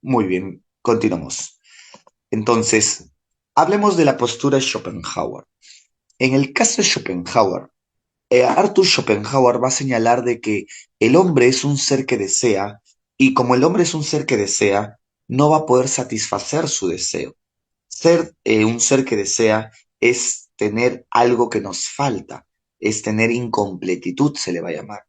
Muy bien, continuamos. Entonces, hablemos de la postura de Schopenhauer. En el caso de Schopenhauer, Arthur Schopenhauer va a señalar de que el hombre es un ser que desea y como el hombre es un ser que desea, no va a poder satisfacer su deseo. Ser un ser que desea es tener algo que nos falta, es tener incompletitud, se le va a llamar.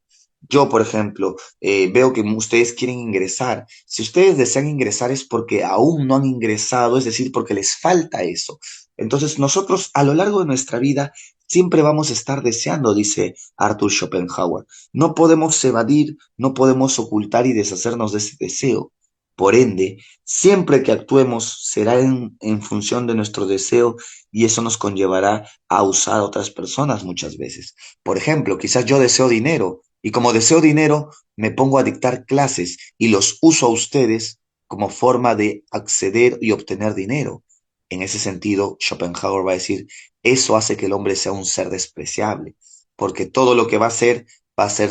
Yo, por ejemplo, veo que ustedes quieren ingresar. Si ustedes desean ingresar es porque aún no han ingresado, es decir, porque les falta eso. Entonces, nosotros a lo largo de nuestra vida siempre vamos a estar deseando, dice Arthur Schopenhauer. No podemos evadir, no podemos ocultar y deshacernos de ese deseo. Por ende, siempre que actuemos será en función de nuestro deseo y eso nos conllevará a usar a otras personas muchas veces. Por ejemplo, quizás yo deseo dinero y como deseo dinero me pongo a dictar clases y los uso a ustedes como forma de acceder y obtener dinero. En ese sentido, Schopenhauer va a decir, eso hace que el hombre sea un ser despreciable, porque todo lo que va a ser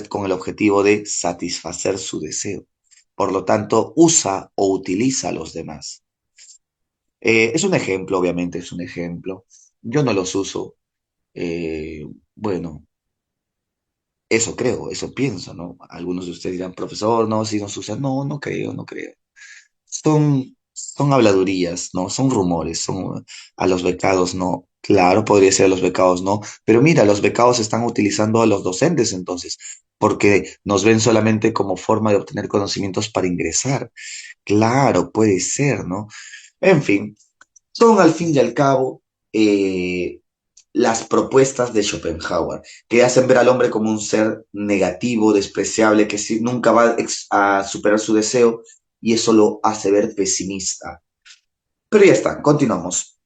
con el objetivo de satisfacer su deseo. Por lo tanto, usa o utiliza a los demás. Es un ejemplo, obviamente, es un ejemplo. Yo no los uso. Eh, bueno, eso creo, eso pienso, ¿no? Algunos de ustedes dirán, profesor, no, si nos usan. No, no creo, no creo. Son habladurías, ¿no? Son rumores, son a los becados, no. Claro, podría ser a los becados, no. Pero mira, los becados están utilizando a los docentes entonces, porque nos ven solamente como forma de obtener conocimientos para ingresar. Claro, puede ser, ¿no? En fin, son al fin y al cabo las propuestas de Schopenhauer, que hacen ver al hombre como un ser negativo, despreciable, que nunca va a superar su deseo y eso lo hace ver pesimista. Pero ya está, continuamos.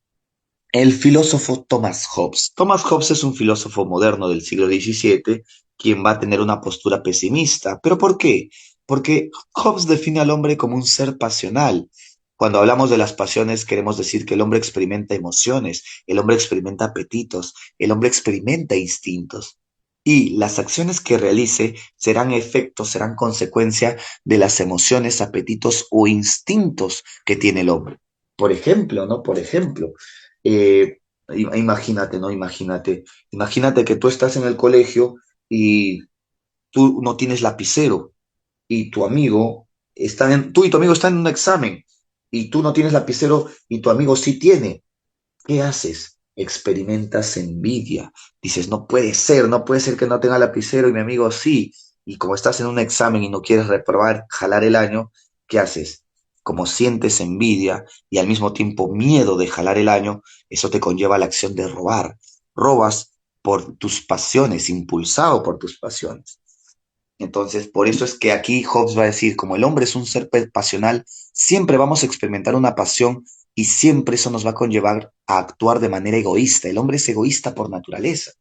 El filósofo Thomas Hobbes. Thomas Hobbes es un filósofo moderno del siglo XVII, quien va a tener una postura pesimista. ¿Pero por qué? Porque Hobbes define al hombre como un ser pasional. Cuando hablamos de las pasiones, queremos decir que el hombre experimenta emociones, el hombre experimenta apetitos, el hombre experimenta instintos. y las acciones que realice serán efectos, serán consecuencia de las emociones, apetitos o instintos que tiene el hombre. Por ejemplo, ¿no? Por ejemplo, eh, imagínate, ¿no? Imagínate que tú estás en el colegio y tú no tienes lapicero y tu amigo tú y tu amigo están en un examen y tú no tienes lapicero y tu amigo sí tiene. ¿Qué haces? Experimentas envidia. Dices, no puede ser que no tenga lapicero y mi amigo sí. Y como estás en un examen y no quieres reprobar, jalar el año, ¿qué haces? Como sientes envidia y al mismo tiempo miedo de jalar el año, eso te conlleva a la acción de robar. Robas por tus pasiones, impulsado por tus pasiones. Entonces, por eso es que aquí Hobbes va a decir, como el hombre es un ser pasional, siempre vamos a experimentar una pasión y siempre eso nos va a conllevar a actuar de manera egoísta. El hombre es egoísta por naturaleza.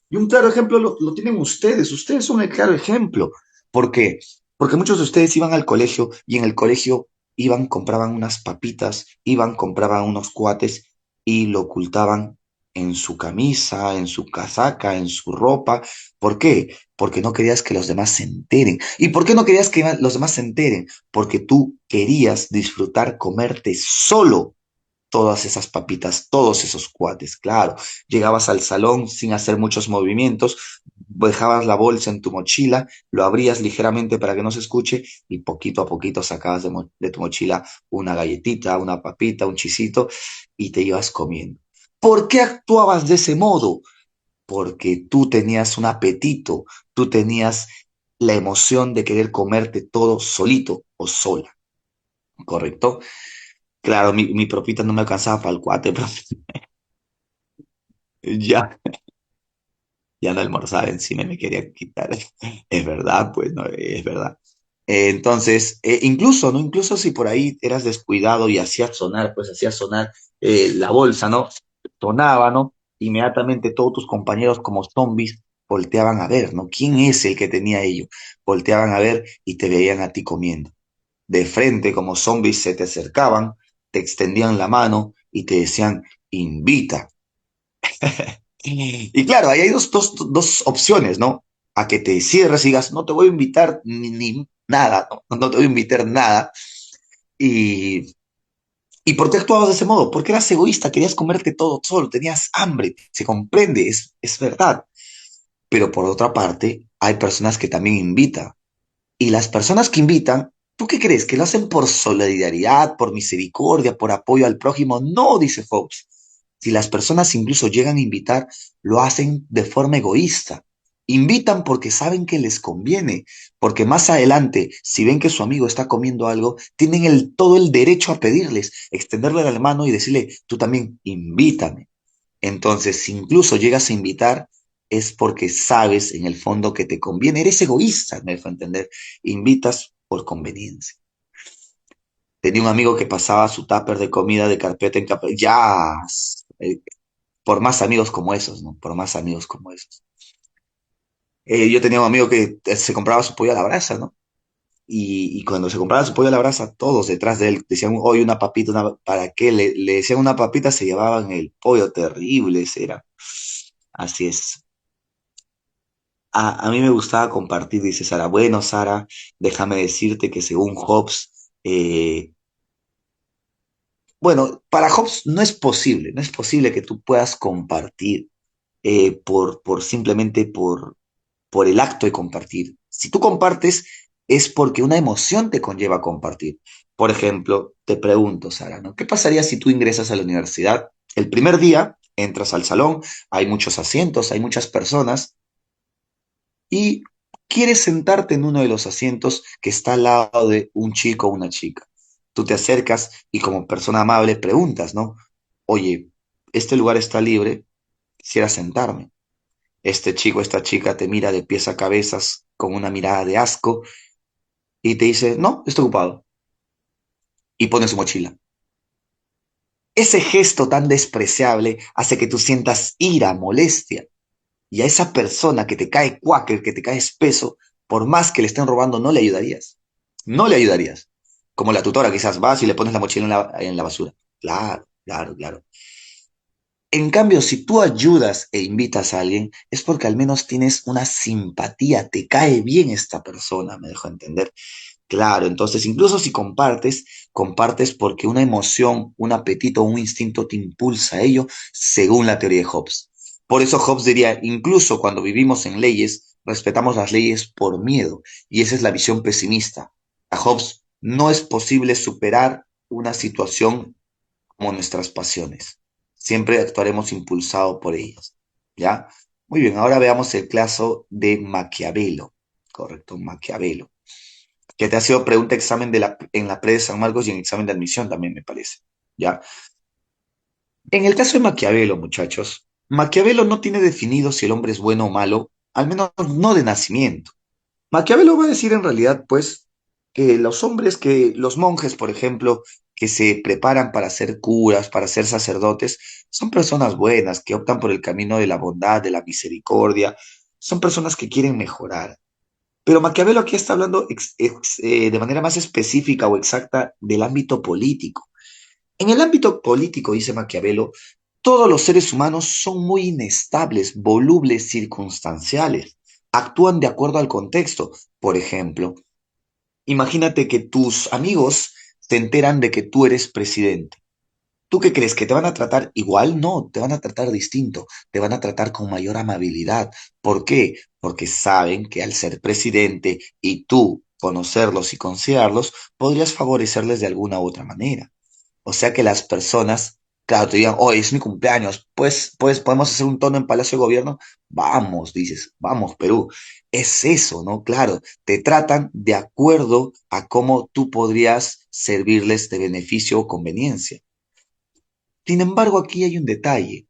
Y un claro ejemplo lo tienen ustedes son el claro ejemplo. ¿Por qué? Porque muchos de ustedes iban al colegio y en el colegio iban, compraban unas papitas, iban, compraban unos cuates y lo ocultaban en su camisa, en su casaca, en su ropa. ¿Por qué? Porque no querías que los demás se enteren. ¿Y por qué no querías que los demás se enteren? Porque tú querías disfrutar comerte solo todas esas papitas, todos esos cuates, claro. Llegabas al salón sin hacer muchos movimientos, dejabas la bolsa en tu mochila, lo abrías ligeramente para que no se escuche y poquito a poquito sacabas de tu mochila una galletita, una papita, un chisito y te ibas comiendo. ¿Por qué actuabas de ese modo? Porque tú tenías un apetito, tú tenías la emoción de querer comerte todo solito o sola, ¿correcto? Claro, mi propita no me alcanzaba para el cuate, pero ya, ya no almorzaba encima y me quería quitar. Es verdad, pues, no, es verdad. Entonces, incluso, ¿no? Incluso si por ahí eras descuidado y hacías sonar, pues hacías sonar la bolsa, ¿no? Sonaba, ¿no? Inmediatamente todos tus compañeros como zombies volteaban a ver, ¿no? ¿Quién es el que tenía ello? Volteaban a ver y te veían a ti comiendo. De frente, como zombies, se te acercaban, te extendían la mano y te decían, invita. Y claro, ahí hay dos opciones, ¿no? A que te cierres y digas, no te voy a invitar ni nada, ¿no? No te voy a invitar nada. Y, ¿Y por qué actuabas de ese modo? Porque eras egoísta, querías comerte todo solo, tenías hambre, se comprende, es verdad. Pero por otra parte, hay personas que también invitan. Y las personas que invitan, ¿tú qué crees? ¿Que lo hacen por solidaridad, por misericordia, por apoyo al prójimo? No, dice Fox. Si las personas incluso llegan a invitar, lo hacen de forma egoísta. Invitan porque saben que les conviene, porque más adelante, si ven que su amigo está comiendo algo, tienen todo el derecho a pedirles, extenderle la mano y decirle, tú también invítame. Entonces, si incluso llegas a invitar, es porque sabes en el fondo que te conviene. Eres egoísta, me dejo entender. Invitas por conveniencia. Tenía un amigo que pasaba su tupper de comida de carpeta en carpeta. Ya, eh, por más amigos como esos, ¿no? Por más amigos como esos. Yo tenía un amigo que se compraba su pollo a la brasa, ¿no? Y cuando se compraba su pollo a la brasa, todos detrás de él decían, hoy una papita, ¿para qué? Le decían una papita, se llevaban el pollo, terrible era. Así es. A mí me gustaba compartir, dice Sara. Bueno, Sara, déjame decirte que según Hobbes, bueno, para Hobbes no es posible que tú puedas compartir simplemente por el acto de compartir. Si tú compartes, es porque una emoción te conlleva a compartir. Por ejemplo, te pregunto, Sara, ¿no? ¿Qué pasaría si tú ingresas a la universidad? El primer día entras al salón, hay muchos asientos, hay muchas personas y quieres sentarte en uno de los asientos que está al lado de un chico o una chica. Tú te acercas y como persona amable preguntas, ¿no? Oye, este lugar está libre, quisiera sentarme. Este chico, esta chica te mira de pies a cabezas con una mirada de asco y te dice, no, estoy ocupado. Y pone su mochila. Ese gesto tan despreciable hace que tú sientas ira, molestia. Y a esa persona que te cae cuáquer, que te cae espeso, por más que le estén robando, no le ayudarías. No le ayudarías. Como la tutora, quizás vas y le pones la mochila en la basura. Claro, claro, claro. En cambio, si tú ayudas e invitas a alguien, es porque al menos tienes una simpatía, te cae bien esta persona, me dejo entender. Claro, entonces incluso si compartes, compartes porque una emoción, un apetito, un instinto te impulsa a ello, según la teoría de Hobbes. Por eso Hobbes diría, incluso cuando vivimos en leyes, respetamos las leyes por miedo, y esa es la visión pesimista. A Hobbes no es posible superar una situación como nuestras pasiones. Siempre actuaremos impulsados por ellas. ¿Ya? Muy bien, ahora veamos el caso de Maquiavelo. Correcto, Maquiavelo. Que te ha sido pregunta examen en la pre de San Marcos y en examen de admisión también me parece. ¿Ya? En el caso de Maquiavelo, muchachos, Maquiavelo no tiene definido si el hombre es bueno o malo, al menos no de nacimiento. Maquiavelo va a decir en realidad, pues, que los hombres, que los monjes, por ejemplo, que se preparan para ser curas, para ser sacerdotes, son personas buenas, que optan por el camino de la bondad, de la misericordia, son personas que quieren mejorar. Pero Maquiavelo aquí está hablando de manera más específica o exacta del ámbito político. En el ámbito político, dice Maquiavelo, todos los seres humanos son muy inestables, volubles, circunstanciales. Actúan de acuerdo al contexto. Por ejemplo, imagínate que tus amigos se enteran de que tú eres presidente. ¿Tú qué crees? ¿Que te van a tratar igual? No, te van a tratar distinto, te van a tratar con mayor amabilidad. ¿Por qué? Porque saben que al ser presidente y tú conocerlos y considerarlos, podrías favorecerles de alguna u otra manera. O sea que las personas, claro, te digan, hoy es mi cumpleaños, pues podemos hacer un tono en Palacio de Gobierno. Vamos, dices, vamos, Perú. Es eso, ¿no? Claro, te tratan de acuerdo a cómo tú podrías servirles de beneficio o conveniencia. Sin embargo, aquí hay un detalle.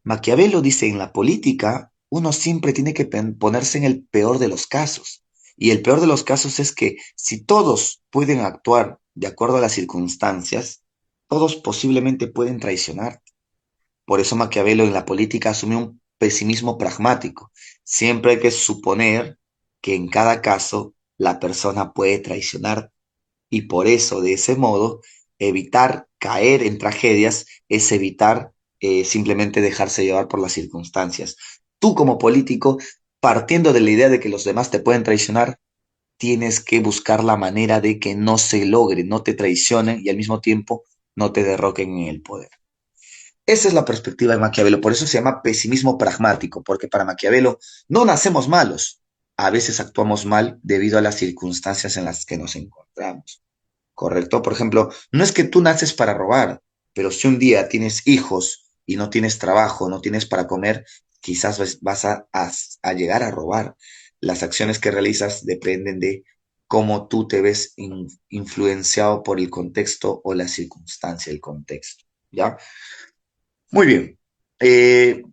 Maquiavelo dice, en la política, uno siempre tiene que ponerse en el peor de los casos. Y el peor de los casos es que si todos pueden actuar de acuerdo a las circunstancias, todos posiblemente pueden traicionar. Por eso Maquiavelo en la política asume un pesimismo pragmático. Siempre hay que suponer que en cada caso la persona puede traicionar y por eso, de ese modo, evitar caer en tragedias es evitar simplemente dejarse llevar por las circunstancias. Tú como político, partiendo de la idea de que los demás te pueden traicionar, tienes que buscar la manera de que no se logre, no te traicionen y al mismo tiempo no te derroquen en el poder. Esa es la perspectiva de Maquiavelo, por eso se llama pesimismo pragmático, porque para Maquiavelo no nacemos malos, a veces actuamos mal debido a las circunstancias en las que nos encontramos. ¿Correcto? Por ejemplo, no es que tú naces para robar, pero si un día tienes hijos y no tienes trabajo, no tienes para comer, quizás vas a llegar a robar. Las acciones que realizas dependen de cómo tú te ves influenciado por el contexto o la circunstancia, el contexto. ¿Ya? Muy bien.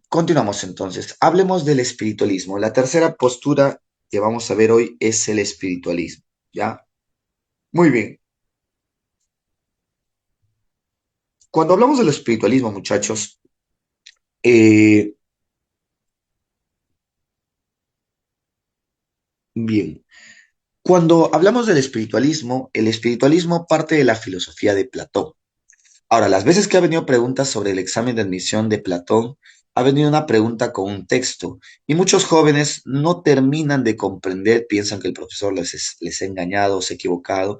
Continuamos entonces. Hablemos del espiritualismo. La tercera postura que vamos a ver hoy es el espiritualismo. ¿Ya? Muy bien. Cuando hablamos del espiritualismo, muchachos, eh, bien, cuando hablamos del espiritualismo, el espiritualismo parte de la filosofía de Platón. Ahora, las veces que ha venido preguntas sobre el examen de admisión de Platón, ha venido una pregunta con un texto y muchos jóvenes no terminan de comprender, piensan que el profesor les ha engañado, se ha equivocado,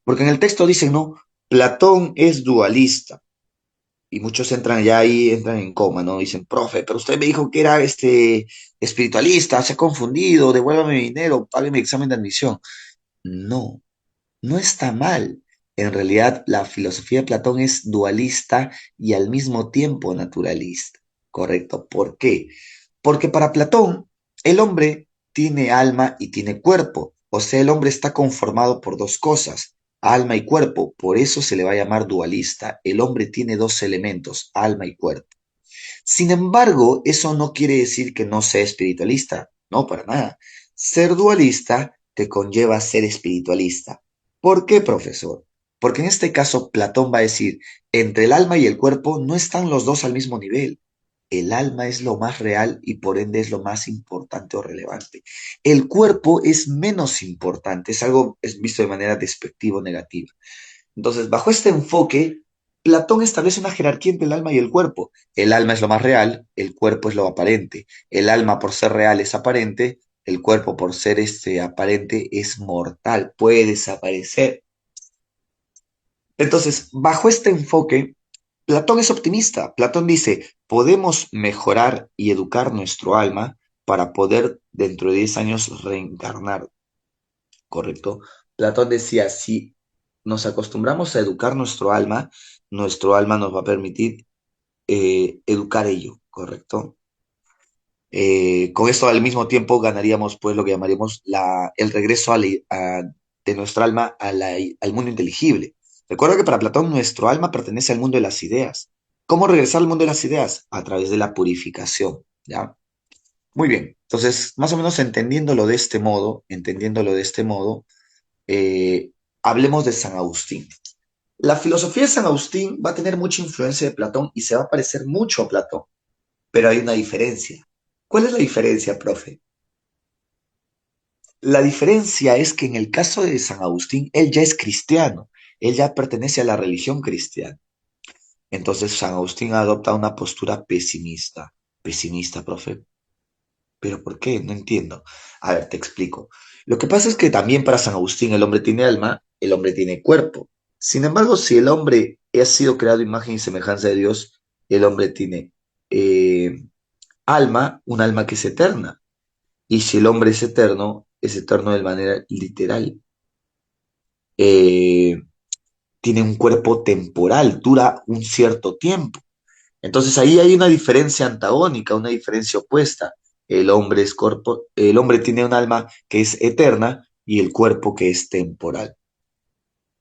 porque en el texto dicen, no, Platón es dualista. Y muchos entran ya ahí, entran en coma, ¿no? Dicen, profe, pero usted me dijo que era espiritualista, se ha confundido, devuélvame mi dinero, pague mi examen de admisión. No, no está mal. En realidad, la filosofía de Platón es dualista y al mismo tiempo naturalista. ¿Correcto? ¿Por qué? Porque para Platón, el hombre tiene alma y tiene cuerpo. O sea, el hombre está conformado por dos cosas, alma y cuerpo. Por eso se le va a llamar dualista. El hombre tiene dos elementos, alma y cuerpo. Sin embargo, eso no quiere decir que no sea espiritualista. No, para nada. Ser dualista te conlleva a ser espiritualista. ¿Por qué, profesor? Porque en este caso Platón va a decir, entre el alma y el cuerpo no están los dos al mismo nivel. El alma es lo más real y por ende es lo más importante o relevante. El cuerpo es menos importante, es algo es visto de manera despectiva o negativa. Entonces, bajo este enfoque, Platón establece una jerarquía entre el alma y el cuerpo. El alma es lo más real, el cuerpo es lo aparente. El alma por ser real es aparente, el cuerpo por ser aparente es mortal, puede desaparecer. Entonces, bajo este enfoque, Platón es optimista. Platón dice, podemos mejorar y educar nuestro alma para poder dentro de 10 años reencarnar, ¿correcto? Platón decía, si nos acostumbramos a educar nuestro alma nos va a permitir educar ello, ¿correcto? Con esto al mismo tiempo ganaríamos pues lo que llamaríamos el regreso de nuestra alma al mundo inteligible. Recuerda que para Platón nuestro alma pertenece al mundo de las ideas. ¿Cómo regresar al mundo de las ideas? A través de la purificación, ¿ya? Muy bien, entonces más o menos entendiéndolo de este modo, eh, hablemos de San Agustín. La filosofía de San Agustín va a tener mucha influencia de Platón y se va a parecer mucho a Platón. Pero hay una diferencia. ¿Cuál es la diferencia, profe? La diferencia es que en el caso de San Agustín, él ya es cristiano, él ya pertenece a la religión cristiana. Entonces San Agustín adopta una postura pesimista. Pesimista, profe. ¿Pero por qué? No entiendo. A ver, te explico. Lo que pasa es que también para San Agustín el hombre tiene alma, el hombre tiene cuerpo. Sin embargo, si el hombre ha sido creado a imagen y semejanza de Dios, el hombre tiene eh, alma, un alma que es eterna. Y si el hombre es eterno de manera literal. Eh, Tiene un cuerpo temporal, dura un cierto tiempo. Entonces ahí hay una diferencia antagónica, una diferencia opuesta. El hombre tiene un alma que es eterna y el cuerpo que es temporal.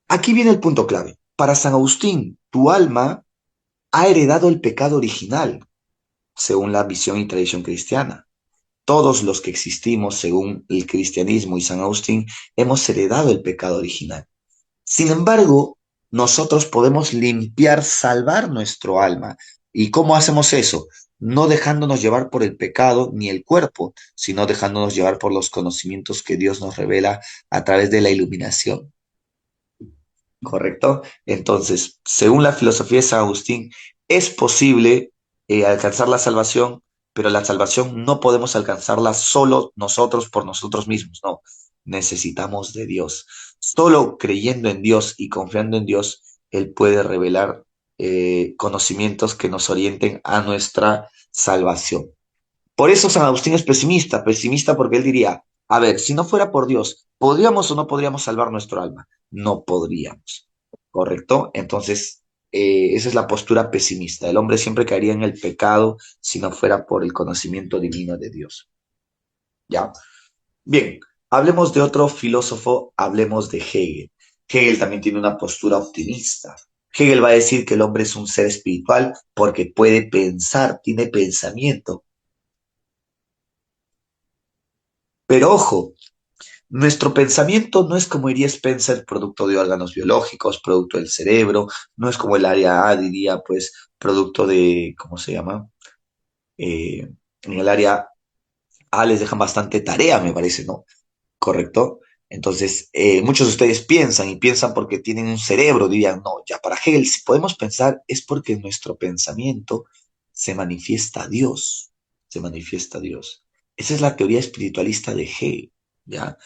Aquí viene el punto clave. Para San Agustín, tu alma ha heredado el pecado original, según la visión y tradición cristiana. Todos los que existimos, según el cristianismo y San Agustín, hemos heredado el pecado original. Sin embargo, nosotros podemos limpiar, salvar nuestro alma. ¿Y cómo hacemos eso? No dejándonos llevar por el pecado ni el cuerpo, sino dejándonos llevar por los conocimientos que Dios nos revela a través de la iluminación. ¿Correcto? Entonces, según la filosofía de San Agustín, es posible alcanzar la salvación, pero la salvación no podemos alcanzarla solo nosotros por nosotros mismos, no. Necesitamos de Dios. Solo creyendo en Dios y confiando en Dios, Él puede revelar conocimientos que nos orienten a nuestra salvación. Por eso San Agustín es pesimista, pesimista porque él diría, a ver, si no fuera por Dios, ¿podríamos o no podríamos salvar nuestro alma? No podríamos, ¿correcto? Entonces, esa es la postura pesimista. El hombre siempre caería en el pecado si no fuera por el conocimiento divino de Dios. ¿Ya? Bien, hablemos de otro filósofo, hablemos de Hegel. Hegel también tiene una postura optimista. Hegel va a decir que el hombre es un ser espiritual porque puede pensar, tiene pensamiento. Pero ojo, nuestro pensamiento no es como diría Spencer, producto de órganos biológicos, producto del cerebro, no es como el área A, diría, pues, producto de, ¿cómo se llama? En el área A les dejan bastante tarea, me parece, ¿no? ¿Correcto? Entonces, muchos de ustedes piensan y piensan porque tienen un cerebro, dirían, no, ya para Hegel, si podemos pensar, es porque en nuestro pensamiento se manifiesta Dios, se manifiesta Dios. Esa es la teoría espiritualista de Hegel, ¿ya?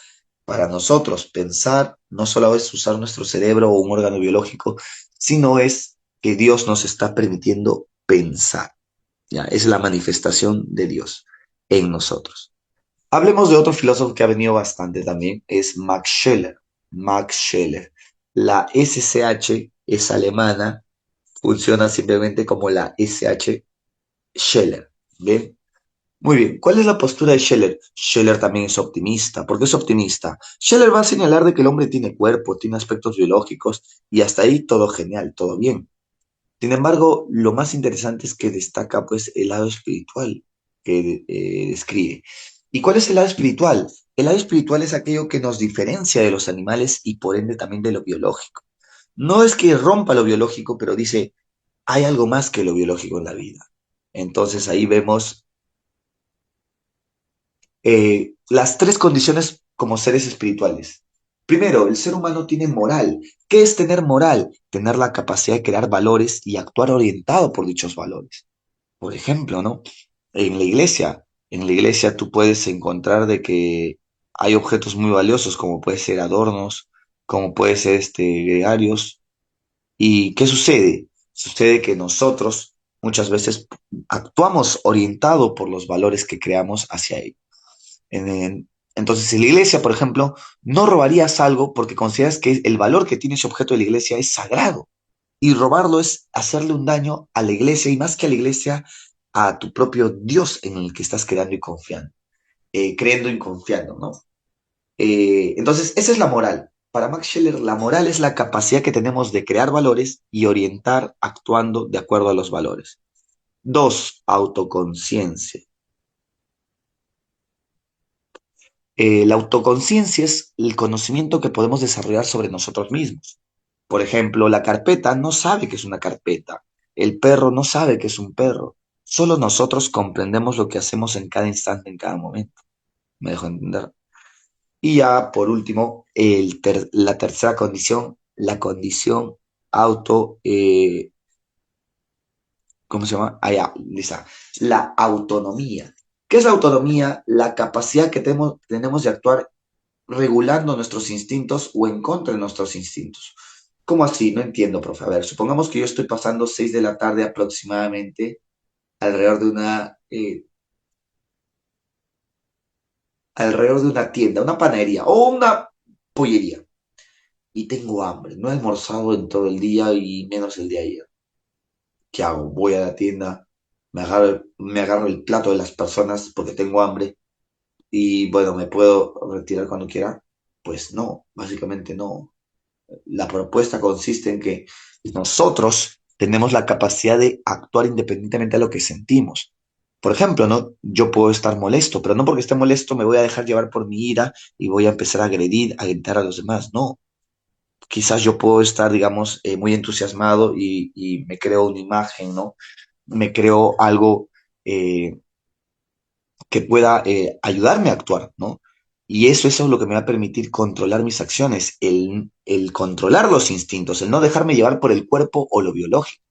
Para nosotros pensar no solo es usar nuestro cerebro o un órgano biológico, sino es que Dios nos está permitiendo pensar. ¿Ya? Es la manifestación de Dios en nosotros. Hablemos de otro filósofo que ha venido bastante también, es Max Scheler. Max Scheler. La SCH es alemana, funciona simplemente como la SH Scheler. ¿Bien? Muy bien, ¿cuál es la postura de Scheller? Scheller también es optimista. ¿Por qué es optimista? Scheller va a señalar de que el hombre tiene cuerpo, tiene aspectos biológicos y hasta ahí todo genial, todo bien. Sin embargo, lo más interesante es que destaca pues el lado espiritual que describe. ¿Y cuál es el lado espiritual? El lado espiritual es aquello que nos diferencia de los animales y por ende también de lo biológico. No es que rompa lo biológico, pero dice, hay algo más que lo biológico en la vida. Entonces ahí vemos las tres condiciones como seres espirituales. Primero, el ser humano tiene moral. ¿Qué es tener moral? Tener la capacidad de crear valores y actuar orientado por dichos valores. Por ejemplo, ¿no? En la iglesia tú puedes encontrar de que hay objetos muy valiosos, como puede ser adornos, como puede ser gregarios. ¿Y qué sucede? Sucede que nosotros muchas veces actuamos orientado por los valores que creamos hacia ellos. Entonces, en la iglesia, por ejemplo, no robarías algo porque consideras que el valor que tiene ese objeto de la iglesia es sagrado. Y robarlo es hacerle un daño a la iglesia y más que a la iglesia, a tu propio Dios en el que estás creando y confiando, creyendo y confiando, ¿no? Entonces, esa es la moral. Para Max Scheller, la moral es la capacidad que tenemos de crear valores y orientar actuando de acuerdo a los valores. Dos, autoconciencia. La autoconciencia es el conocimiento que podemos desarrollar sobre nosotros mismos. Por ejemplo, la carpeta no sabe que es una carpeta. El perro no sabe que es un perro. Solo nosotros comprendemos lo que hacemos en cada instante, en cada momento. ¿Me dejo entender? Y ya, por último, la tercera condición, la condición auto, ¿cómo se llama? Ah, ya, Lisa. La autonomía. ¿Qué es la autonomía? La capacidad que tenemos de actuar regulando nuestros instintos o en contra de nuestros instintos. ¿Cómo así? No entiendo, profe. A ver, supongamos que yo estoy pasando 6 de la tarde aproximadamente alrededor de una tienda, una panadería o una pollería y tengo hambre. No he almorzado en todo el día y menos el de ayer. ¿Qué hago? Voy a la tienda, me agarro el plato de las personas porque tengo hambre y bueno, ¿me puedo retirar cuando quiera? Pues no, básicamente no. La propuesta consiste en que nosotros tenemos la capacidad de actuar independientemente de lo que sentimos. Por ejemplo, ¿no? Yo puedo estar molesto, pero no porque esté molesto me voy a dejar llevar por mi ira y voy a empezar a agredir, a gritar a los demás. No, quizás yo puedo estar, digamos, muy entusiasmado y me creo una imagen, ¿no? Me creo algo eh, que pueda ayudarme a actuar, ¿no? Y eso es lo que me va a permitir controlar mis acciones, el controlar los instintos, el no dejarme llevar por el cuerpo o lo biológico.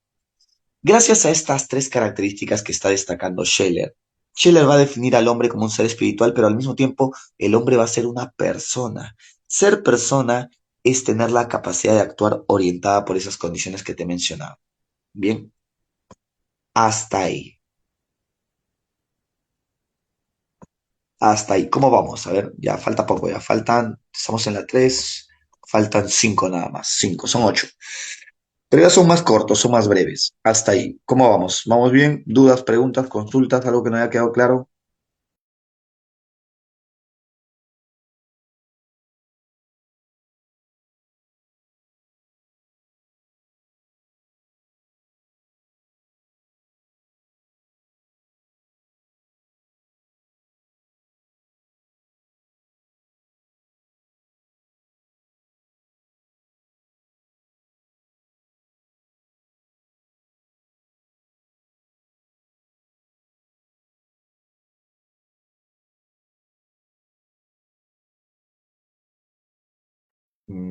Gracias a estas tres características que está destacando Scheller, Scheller va a definir al hombre como un ser espiritual, pero al mismo tiempo el hombre va a ser una persona. Ser persona es tener la capacidad de actuar orientada por esas condiciones que te he mencionado. Bien, hasta ahí. Hasta ahí. ¿Cómo vamos? A ver, ya falta poco, ya faltan, estamos en la 3, faltan 5 nada más, 5 son 8. Pero ya son más cortos, son más breves. Hasta ahí. ¿Cómo vamos? ¿Vamos bien? ¿Dudas, preguntas, consultas, algo que no haya quedado claro?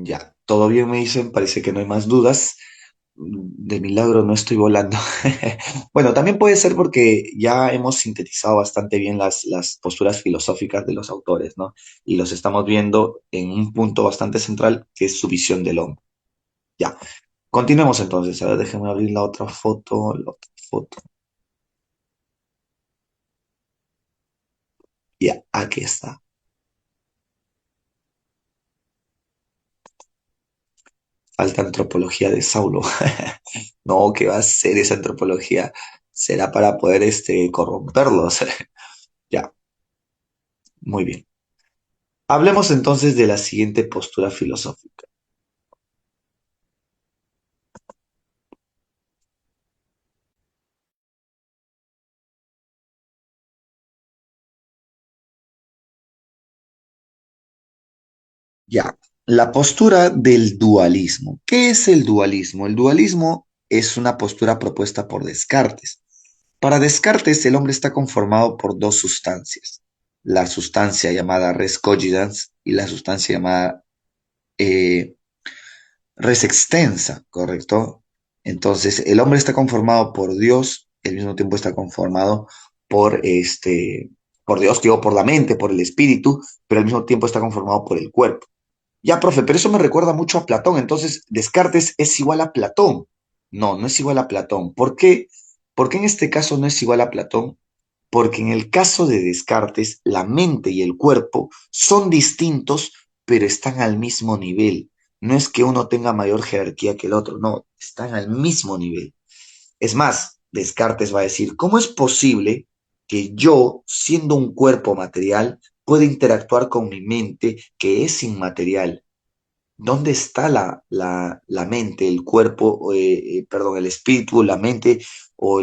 Ya, todo bien me dicen, parece que no hay más dudas. De milagro no estoy volando. Bueno, también puede ser porque ya hemos sintetizado bastante bien las posturas filosóficas de los autores, ¿no? Y los estamos viendo en un punto bastante central, que es su visión del hombre. Ya, continuemos entonces. A ver, déjenme abrir la otra foto, la otra foto. Ya, aquí está. Falta antropología de Saulo. No, ¿qué va a ser esa antropología? Será para poder corromperlos. Ya, muy bien. Hablemos entonces de la siguiente postura filosófica. Ya, la postura del dualismo. ¿Qué es el dualismo? El dualismo es una postura propuesta por Descartes. Para Descartes, el hombre está conformado por dos sustancias, la sustancia llamada res cogitans y la sustancia llamada eh, res extensa, ¿correcto? Entonces, el hombre está conformado por Dios, al mismo tiempo está conformado por por Dios, digo, por la mente, por el espíritu, pero al mismo tiempo está conformado por el cuerpo. Ya, profe, pero eso me recuerda mucho a Platón. Entonces, Descartes es igual a Platón. No, no es igual a Platón. ¿Por qué? Porque en este caso no es igual a Platón, porque en el caso de Descartes, la mente y el cuerpo son distintos, pero están al mismo nivel. No es que uno tenga mayor jerarquía que el otro, no, están al mismo nivel. Es más, Descartes va a decir, ¿cómo es posible que yo, siendo un cuerpo material, pueda interactuar con mi mente que es inmaterial? ¿Dónde está la mente, el cuerpo, perdón, el espíritu, la mente o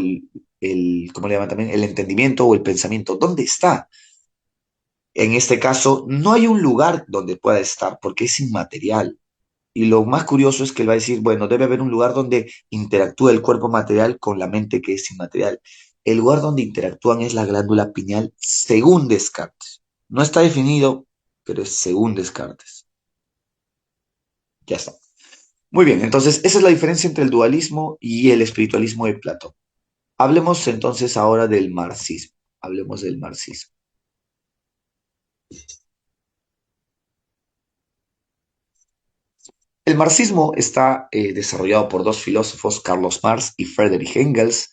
¿cómo le llaman también? El entendimiento o el pensamiento? ¿Dónde está? En este caso, no hay un lugar donde pueda estar porque es inmaterial. Y lo más curioso es que él va a decir, bueno, debe haber un lugar donde interactúa el cuerpo material con la mente que es inmaterial. El lugar donde interactúan es la glándula pineal según Descartes. No está definido, pero es según Descartes. Ya está. Muy bien, entonces esa es la diferencia entre el dualismo y el espiritualismo de Platón. Hablemos entonces ahora del marxismo. Hablemos del marxismo. El marxismo está desarrollado por dos filósofos, Carlos Marx y Friedrich Engels.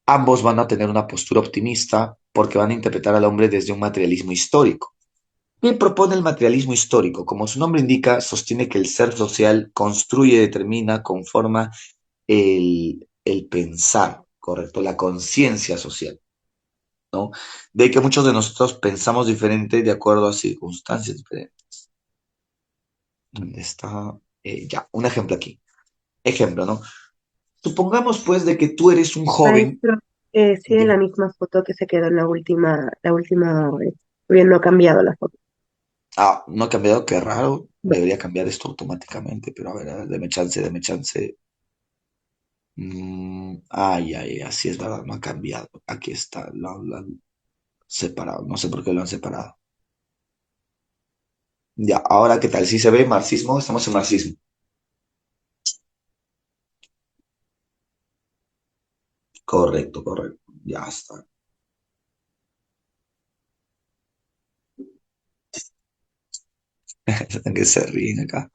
Ambos van a tener una postura optimista porque van a interpretar al hombre desde un materialismo histórico. ¿Qué propone el materialismo histórico? Como su nombre indica, sostiene que el ser social construye, determina, conforma el pensar, ¿correcto? La conciencia social. ¿No? De que muchos de nosotros pensamos diferente de acuerdo a circunstancias diferentes. ¿Dónde está? Ya, un ejemplo aquí. Ejemplo, ¿no? Supongamos pues de que tú eres un joven. Maestro, sigue la Dime. misma foto que se quedó en la última vez. Bien, no ha cambiado la foto. Ah, no ha cambiado, qué raro. Ve, Debería cambiar esto automáticamente, pero a ver, deme chance, deme chance. Ay, ay, así es verdad, no ha cambiado. Aquí está, lo han separado. No sé por qué lo han separado. Ya, ahora, ¿qué tal? ¿Sí se ve marxismo? Estamos en marxismo. Correcto, correcto. Ya está. Que se ríen acá.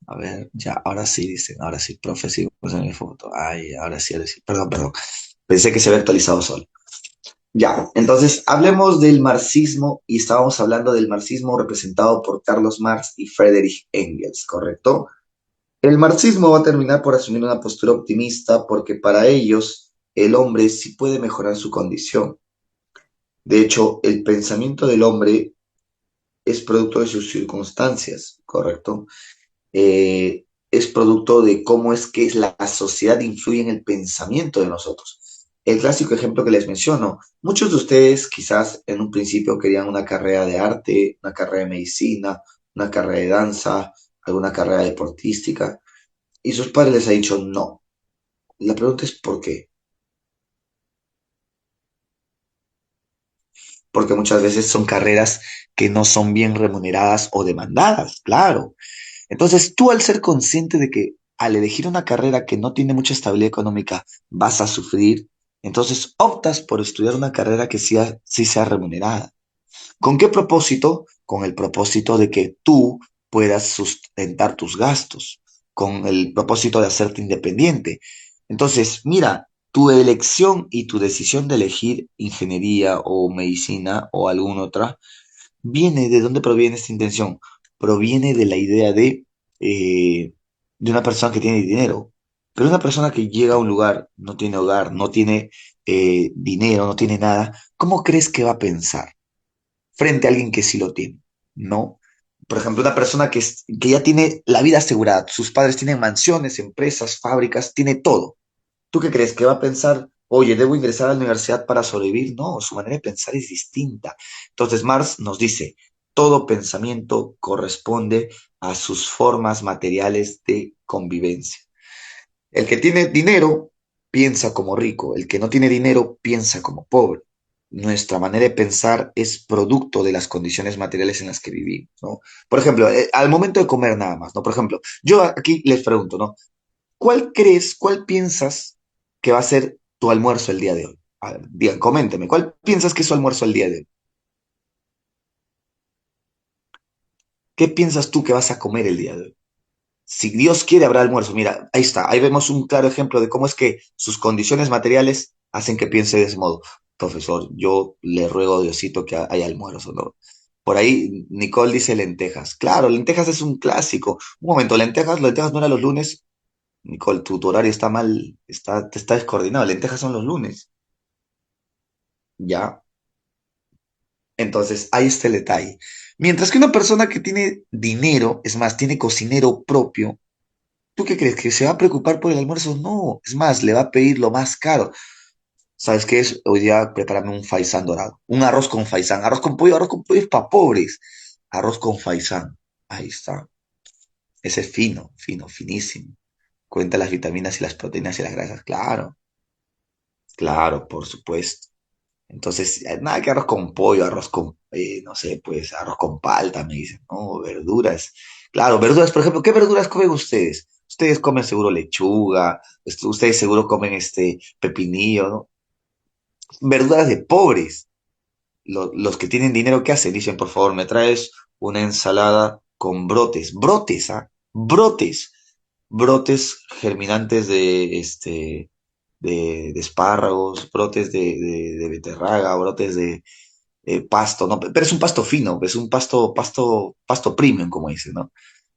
A ver, ya, ahora sí dicen, ahora sí, profe, sí, puse mi foto. Ay, ahora sí, perdón, perdón. Pensé que se había actualizado solo. Ya, entonces hablemos del marxismo y estábamos hablando del marxismo representado por Carlos Marx y Friedrich Engels, ¿correcto? El marxismo va a terminar por asumir una postura optimista porque para ellos el hombre sí puede mejorar su condición. De hecho, el pensamiento del hombre es producto de sus circunstancias, ¿correcto? Es producto de cómo es que la sociedad influye en el pensamiento de nosotros. El clásico ejemplo que les menciono, muchos de ustedes quizás en un principio querían una carrera de arte, una carrera de medicina, una carrera de danza, alguna carrera deportística, y sus padres les han dicho no. La pregunta es ¿por qué? Porque muchas veces son carreras que no son bien remuneradas o demandadas, claro. Entonces, tú al ser consciente de que al elegir una carrera que no tiene mucha estabilidad económica vas a sufrir, entonces optas por estudiar una carrera que sí sea remunerada. ¿Con qué propósito? Con el propósito de que tú puedas sustentar tus gastos, con el propósito de hacerte independiente. Entonces, mira, tu elección y tu decisión de elegir ingeniería o medicina o alguna otra ¿de dónde proviene esta intención? Proviene de la idea de una persona que tiene dinero. Pero una persona que llega a un lugar, no tiene hogar, no tiene dinero, no tiene nada, ¿cómo crees que va a pensar frente a alguien que sí lo tiene? ¿No? Por ejemplo, una persona que ya tiene la vida asegurada, sus padres tienen mansiones, empresas, fábricas, tiene todo. ¿Tú qué crees? ¿Que va a pensar, oye, debo ingresar a la universidad para sobrevivir? No, su manera de pensar es distinta. Entonces, Marx nos dice, todo pensamiento corresponde a sus formas materiales de convivencia. El que tiene dinero piensa como rico, el que no tiene dinero piensa como pobre. nuestra manera de pensar es producto de las condiciones materiales en las que vivimos, ¿no? Por ejemplo, al momento de comer nada más, ¿no? Por ejemplo, yo aquí les pregunto, ¿no? ¿Cuál piensas que va a ser tu almuerzo el día de hoy? A ver, digan, coménteme, ¿cuál piensas que es su almuerzo el día de hoy? ¿Qué piensas tú que vas a comer el día de hoy? Si Dios quiere, habrá almuerzo. Mira, ahí está, ahí vemos un claro ejemplo de cómo es que sus condiciones materiales hacen que piense de ese modo. Profesor, yo le ruego a Diosito que haya almuerzo, ¿no? Por ahí Nicole dice lentejas. Claro, lentejas es un clásico. Un momento, lentejas no eran los lunes. Nicole, tu horario está mal, te está descoordinado. Lentejas son los lunes. Ya. Entonces, ahí está el detalle. Mientras que una persona que tiene dinero, es más, tiene cocinero propio, ¿tú qué crees? ¿Que se va a preocupar por el almuerzo? No, es más, le va a pedir lo más caro. ¿Sabes qué es? Hoy día prepárame un faisán dorado. Un arroz con faisán. Arroz con pollo es para pobres. Arroz con faisán. Ahí está. Ese es fino, fino, finísimo. Cuenta las vitaminas y las proteínas y las grasas. Claro, claro, por supuesto. Entonces, nada que arroz con pollo, arroz con, no sé, pues arroz con palta, me dicen, ¿no? Verduras. Claro, verduras, por ejemplo, ¿qué verduras comen ustedes? Ustedes comen seguro lechuga, ustedes seguro comen pepinillo, ¿no? Verduras de pobres. Los que tienen dinero, ¿qué hacen? Dicen, por favor, me traes una ensalada con brotes. Brotes, ¿ah? Brotes. Brotes germinantes de espárragos, brotes de beterraga, brotes de pasto, ¿no? Pero es un pasto fino, es un pasto premium, como dicen, ¿no?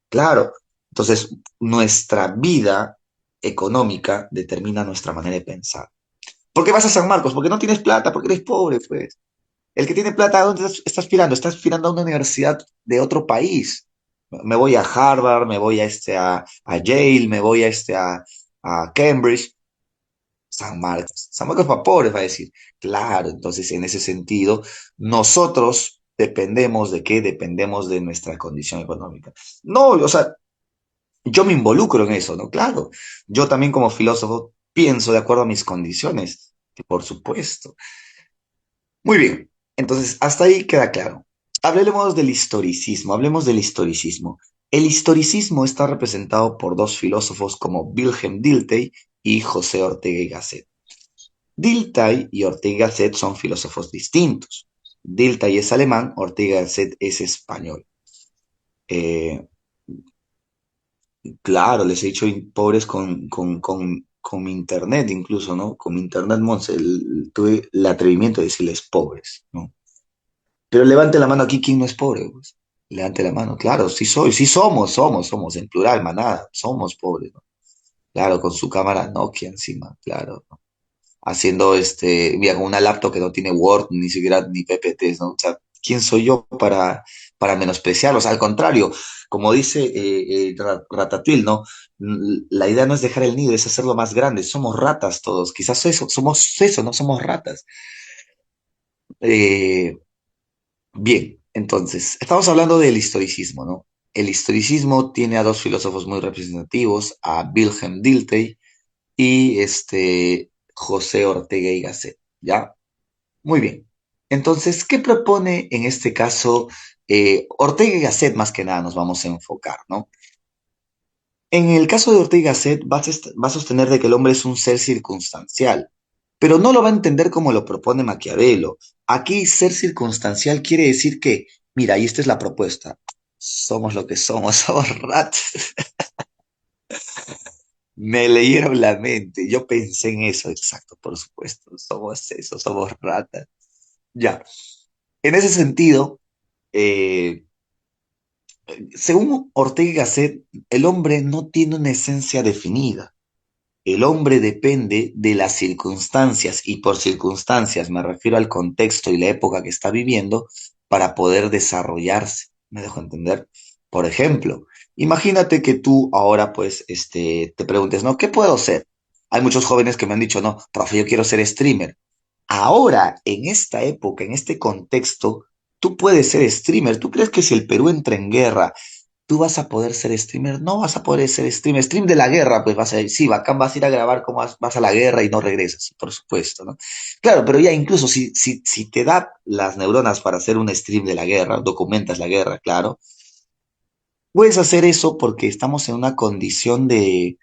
Claro. Entonces, nuestra vida económica determina nuestra manera de pensar. ¿Por qué vas a San Marcos? Porque no tienes plata, porque eres pobre, pues. El que tiene plata, ¿a dónde estás aspirando? Estás aspirando a una universidad de otro país. Me voy a Harvard, me voy a Yale, me voy a Cambridge. San Marcos para pobres, va a decir. Claro, entonces en ese sentido, nosotros dependemos de qué? Dependemos de nuestra condición económica. No, o sea, yo me involucro en eso, ¿no? Claro, yo también como filósofo pienso de acuerdo a mis condiciones, por supuesto. Muy bien, entonces hasta ahí queda claro. Hablemos del historicismo, hablemos del historicismo. El historicismo está representado por dos filósofos como Wilhelm Dilthey y José Ortega y Gasset. Dilthey y Ortega y Gasset son filósofos distintos. Dilthey es alemán, Ortega y Gasset es español. Eh, claro, les he dicho pobres con mi internet incluso, ¿no? Con mi internet, Monse, tuve el atrevimiento de decirles pobres, ¿no? Pero levante la mano aquí, ¿quién no es pobre? Pues? Levante la mano, claro, sí soy, sí somos, en plural, manada, somos pobres, ¿no? Claro, con su cámara Nokia encima, claro, ¿no? Haciendo mira, con una laptop que no tiene Word, ni siquiera ni PPTs, ¿no? O sea, ¿quién soy yo para menospreciarlos? Al contrario, como dice Ratatouille, ¿no? La idea no es dejar el nido, es hacerlo más grande. Somos ratas todos, quizás eso, somos eso, no somos ratas. Eh, Bien, entonces, estamos hablando del historicismo, ¿no? El historicismo tiene a dos filósofos muy representativos, a Wilhelm Dilthey y José Ortega y Gasset, ¿ya? Muy bien. Entonces, ¿qué propone en este caso Ortega y Gasset? Más que nada nos vamos a enfocar, ¿no? En el caso de Ortega y Gasset va a sostener de que el hombre es un ser circunstancial, pero no lo va a entender como lo propone Maquiavelo. Aquí ser circunstancial quiere decir que, mira, y esta es la propuesta, somos lo que somos, somos ratas. Me leyeron la mente, yo pensé en eso, exacto, por supuesto, somos eso, somos ratas. Ya, en ese sentido, eh, según Ortega y Gasset, el hombre no tiene una esencia definida. El hombre depende de las circunstancias y por circunstancias me refiero al contexto y la época que está viviendo para poder desarrollarse. ¿Me dejo entender? Por ejemplo, imagínate que tú ahora pues te preguntes, ¿no? ¿Qué puedo ser? Hay muchos jóvenes que me han dicho, no, profe, yo quiero ser streamer. Ahora, en esta época, en este contexto, tú puedes ser streamer. ¿Tú crees que si el Perú entra en guerra, ¿Tú vas a poder ser streamer? No vas a poder ser streamer. Stream de la guerra, pues vas a ir, sí, bacán, vas a ir a grabar cómo vas a la guerra y no regresas, por supuesto, ¿no? Claro, pero ya incluso si te da las neuronas para hacer un stream de la guerra, documentas la guerra, claro, puedes hacer eso porque estamos en una condición de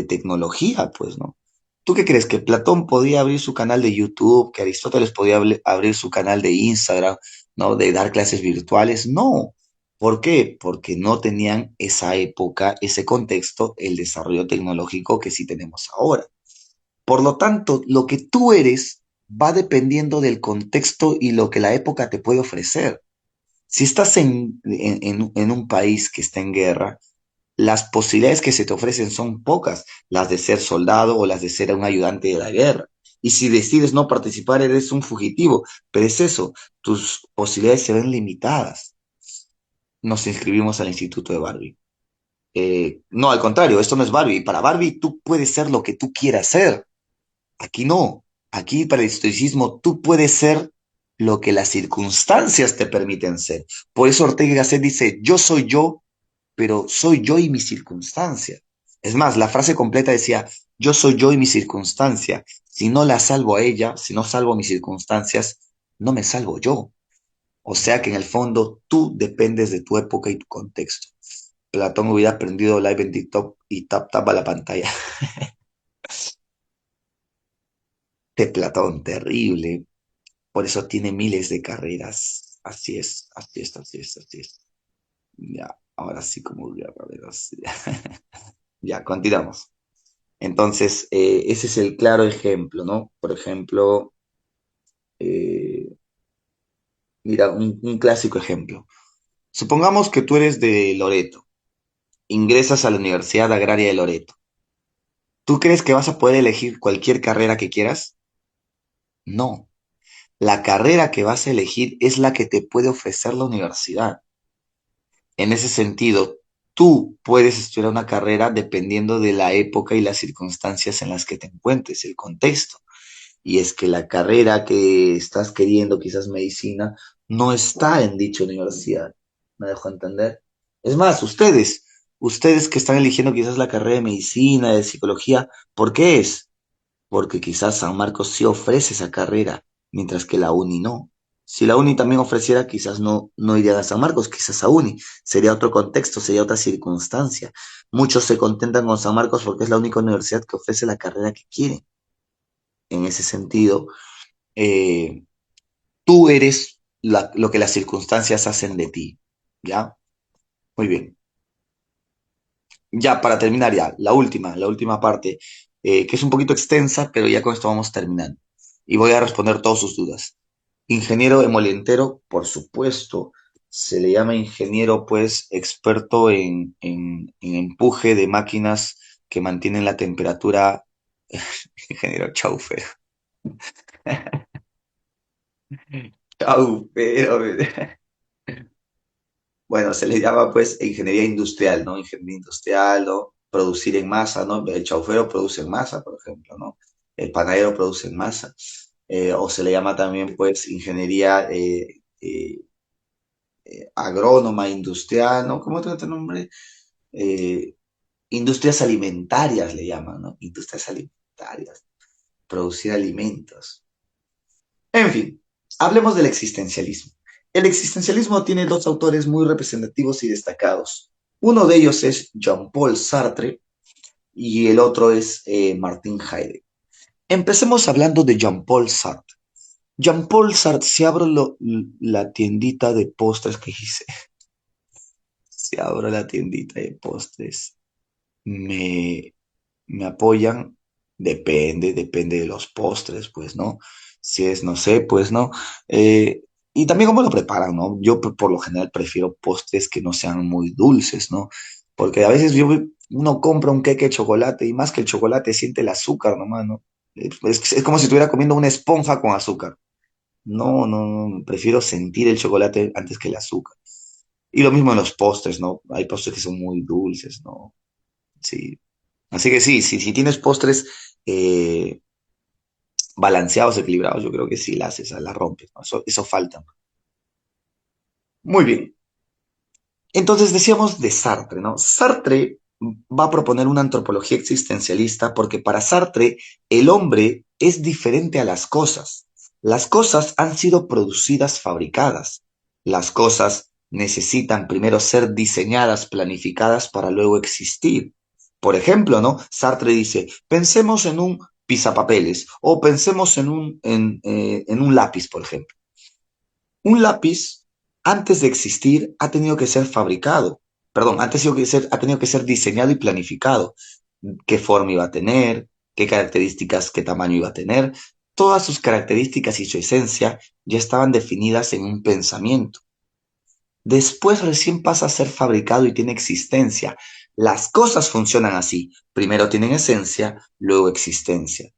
tecnología, pues, ¿no? ¿Tú qué crees? ¿Que Platón podía abrir su canal de YouTube, que Aristóteles podía abrir su canal de Instagram, ¿no? De dar clases virtuales? No. ¿Por qué? Porque no tenían esa época, ese contexto, el desarrollo tecnológico que sí tenemos ahora. Por lo tanto, lo que tú eres va dependiendo del contexto y lo que la época te puede ofrecer. Si estás en un país que está en guerra, las posibilidades que se te ofrecen son pocas, las de ser soldado o las de ser un ayudante de la guerra. Y si decides no participar, eres un fugitivo. Pero es eso, tus posibilidades se ven limitadas. Nos inscribimos al Instituto de Barbie. No, al contrario, esto no es Barbie. Para Barbie tú puedes ser lo que tú quieras ser. Aquí no. Aquí para el estoicismo tú puedes ser lo que las circunstancias te permiten ser. Por eso Ortega y Gasset dice, yo soy yo, pero soy yo y mi circunstancia. Es más, la frase completa decía, yo soy yo y mi circunstancia. Si no la salvo a ella, si no salvo mis circunstancias, no me salvo yo. O sea que en el fondo tú dependes de tu época y tu contexto. Platón hubiera aprendido live en TikTok y tap tap a la pantalla de Platón, terrible. Por eso tiene miles de carreras. Así es, así es, así es, así es. Ya, ahora sí como guerreros. Ya, continuamos. Entonces, ese es el claro ejemplo, ¿no? Por ejemplo, eh, mira, un clásico ejemplo. Supongamos que tú eres de Loreto, ingresas a la Universidad Agraria de Loreto. ¿Tú crees que vas a poder elegir cualquier carrera que quieras? No. La carrera que vas a elegir es la que te puede ofrecer la universidad. En ese sentido, tú puedes estudiar una carrera dependiendo de la época y las circunstancias en las que te encuentres, el contexto. Y es que la carrera que estás queriendo, quizás medicina, no está en dicha universidad. ¿Me dejo entender? Es más, ustedes que están eligiendo quizás la carrera de medicina, de psicología, ¿por qué es? Porque quizás San Marcos sí ofrece esa carrera, mientras que la Uni no. Si la Uni también ofreciera, quizás no irían a San Marcos, quizás a Uni. Sería otro contexto, sería otra circunstancia. Muchos se contentan con San Marcos porque es la única universidad que ofrece la carrera que quieren. En ese sentido, eh, tú eres lo que las circunstancias hacen de ti. ¿Ya? Muy bien. Ya, para terminar ya, la última parte, que es un poquito extensa, pero ya con esto vamos terminando. Y voy a responder todas sus dudas. Ingeniero emolientero, por supuesto, se le llama ingeniero, pues, experto en empuje de máquinas que mantienen la temperatura. Ingeniero chaufer. Chaufero. Bueno, se le llama pues ingeniería industrial, ¿no? Ingeniería industrial, ¿no? Producir en masa, ¿no? El chaufero produce en masa, por ejemplo, ¿no? El panadero produce en masa. O se le llama también pues ingeniería agrónoma industrial, ¿no? ¿Cómo tiene otro nombre? Eh, industrias alimentarias le llaman, ¿no? Industrias alimentarias, producir alimentos. En fin, hablemos del existencialismo. El existencialismo tiene dos autores muy representativos y destacados. Uno de ellos es Jean-Paul Sartre y el otro es Martin Heidegger. Empecemos hablando de Jean-Paul Sartre. Jean-Paul Sartre, si abro la tiendita de postres que hice, si abro la tiendita de postres, me, me apoyan, depende de los postres, pues, ¿no? Si es, no sé, pues, ¿no? Y también cómo lo preparan, ¿no? Yo por lo general prefiero postres que no sean muy dulces, ¿no? Porque a veces uno compra un queque de chocolate y más que el chocolate siente el azúcar nomás, ¿no? Es como si estuviera comiendo una esponja con azúcar. No, no, no, prefiero sentir el chocolate antes que el azúcar. Y lo mismo en los postres, ¿no? Hay postres que son muy dulces, ¿no? Sí, así que sí, si tienes postres balanceados, equilibrados, yo creo que sí la haces, la rompes, ¿no? Eso falta. Muy bien. Entonces decíamos de Sartre, ¿no? Sartre va a proponer una antropología existencialista porque para Sartre el hombre es diferente a las cosas. Las cosas han sido producidas, fabricadas. Las cosas necesitan primero ser diseñadas, planificadas para luego existir. Por ejemplo, ¿no? Sartre dice, pensemos en un pisapapeles o pensemos en un lápiz, por ejemplo. Un lápiz, antes de existir, ha tenido que ser fabricado. Perdón, ha tenido que ser diseñado y planificado. ¿Qué forma iba a tener? ¿Qué características, qué tamaño iba a tener? Todas sus características y su esencia ya estaban definidas en un pensamiento. Después recién pasa a ser fabricado y tiene existencia. Las cosas funcionan así. Primero tienen esencia, luego existencia.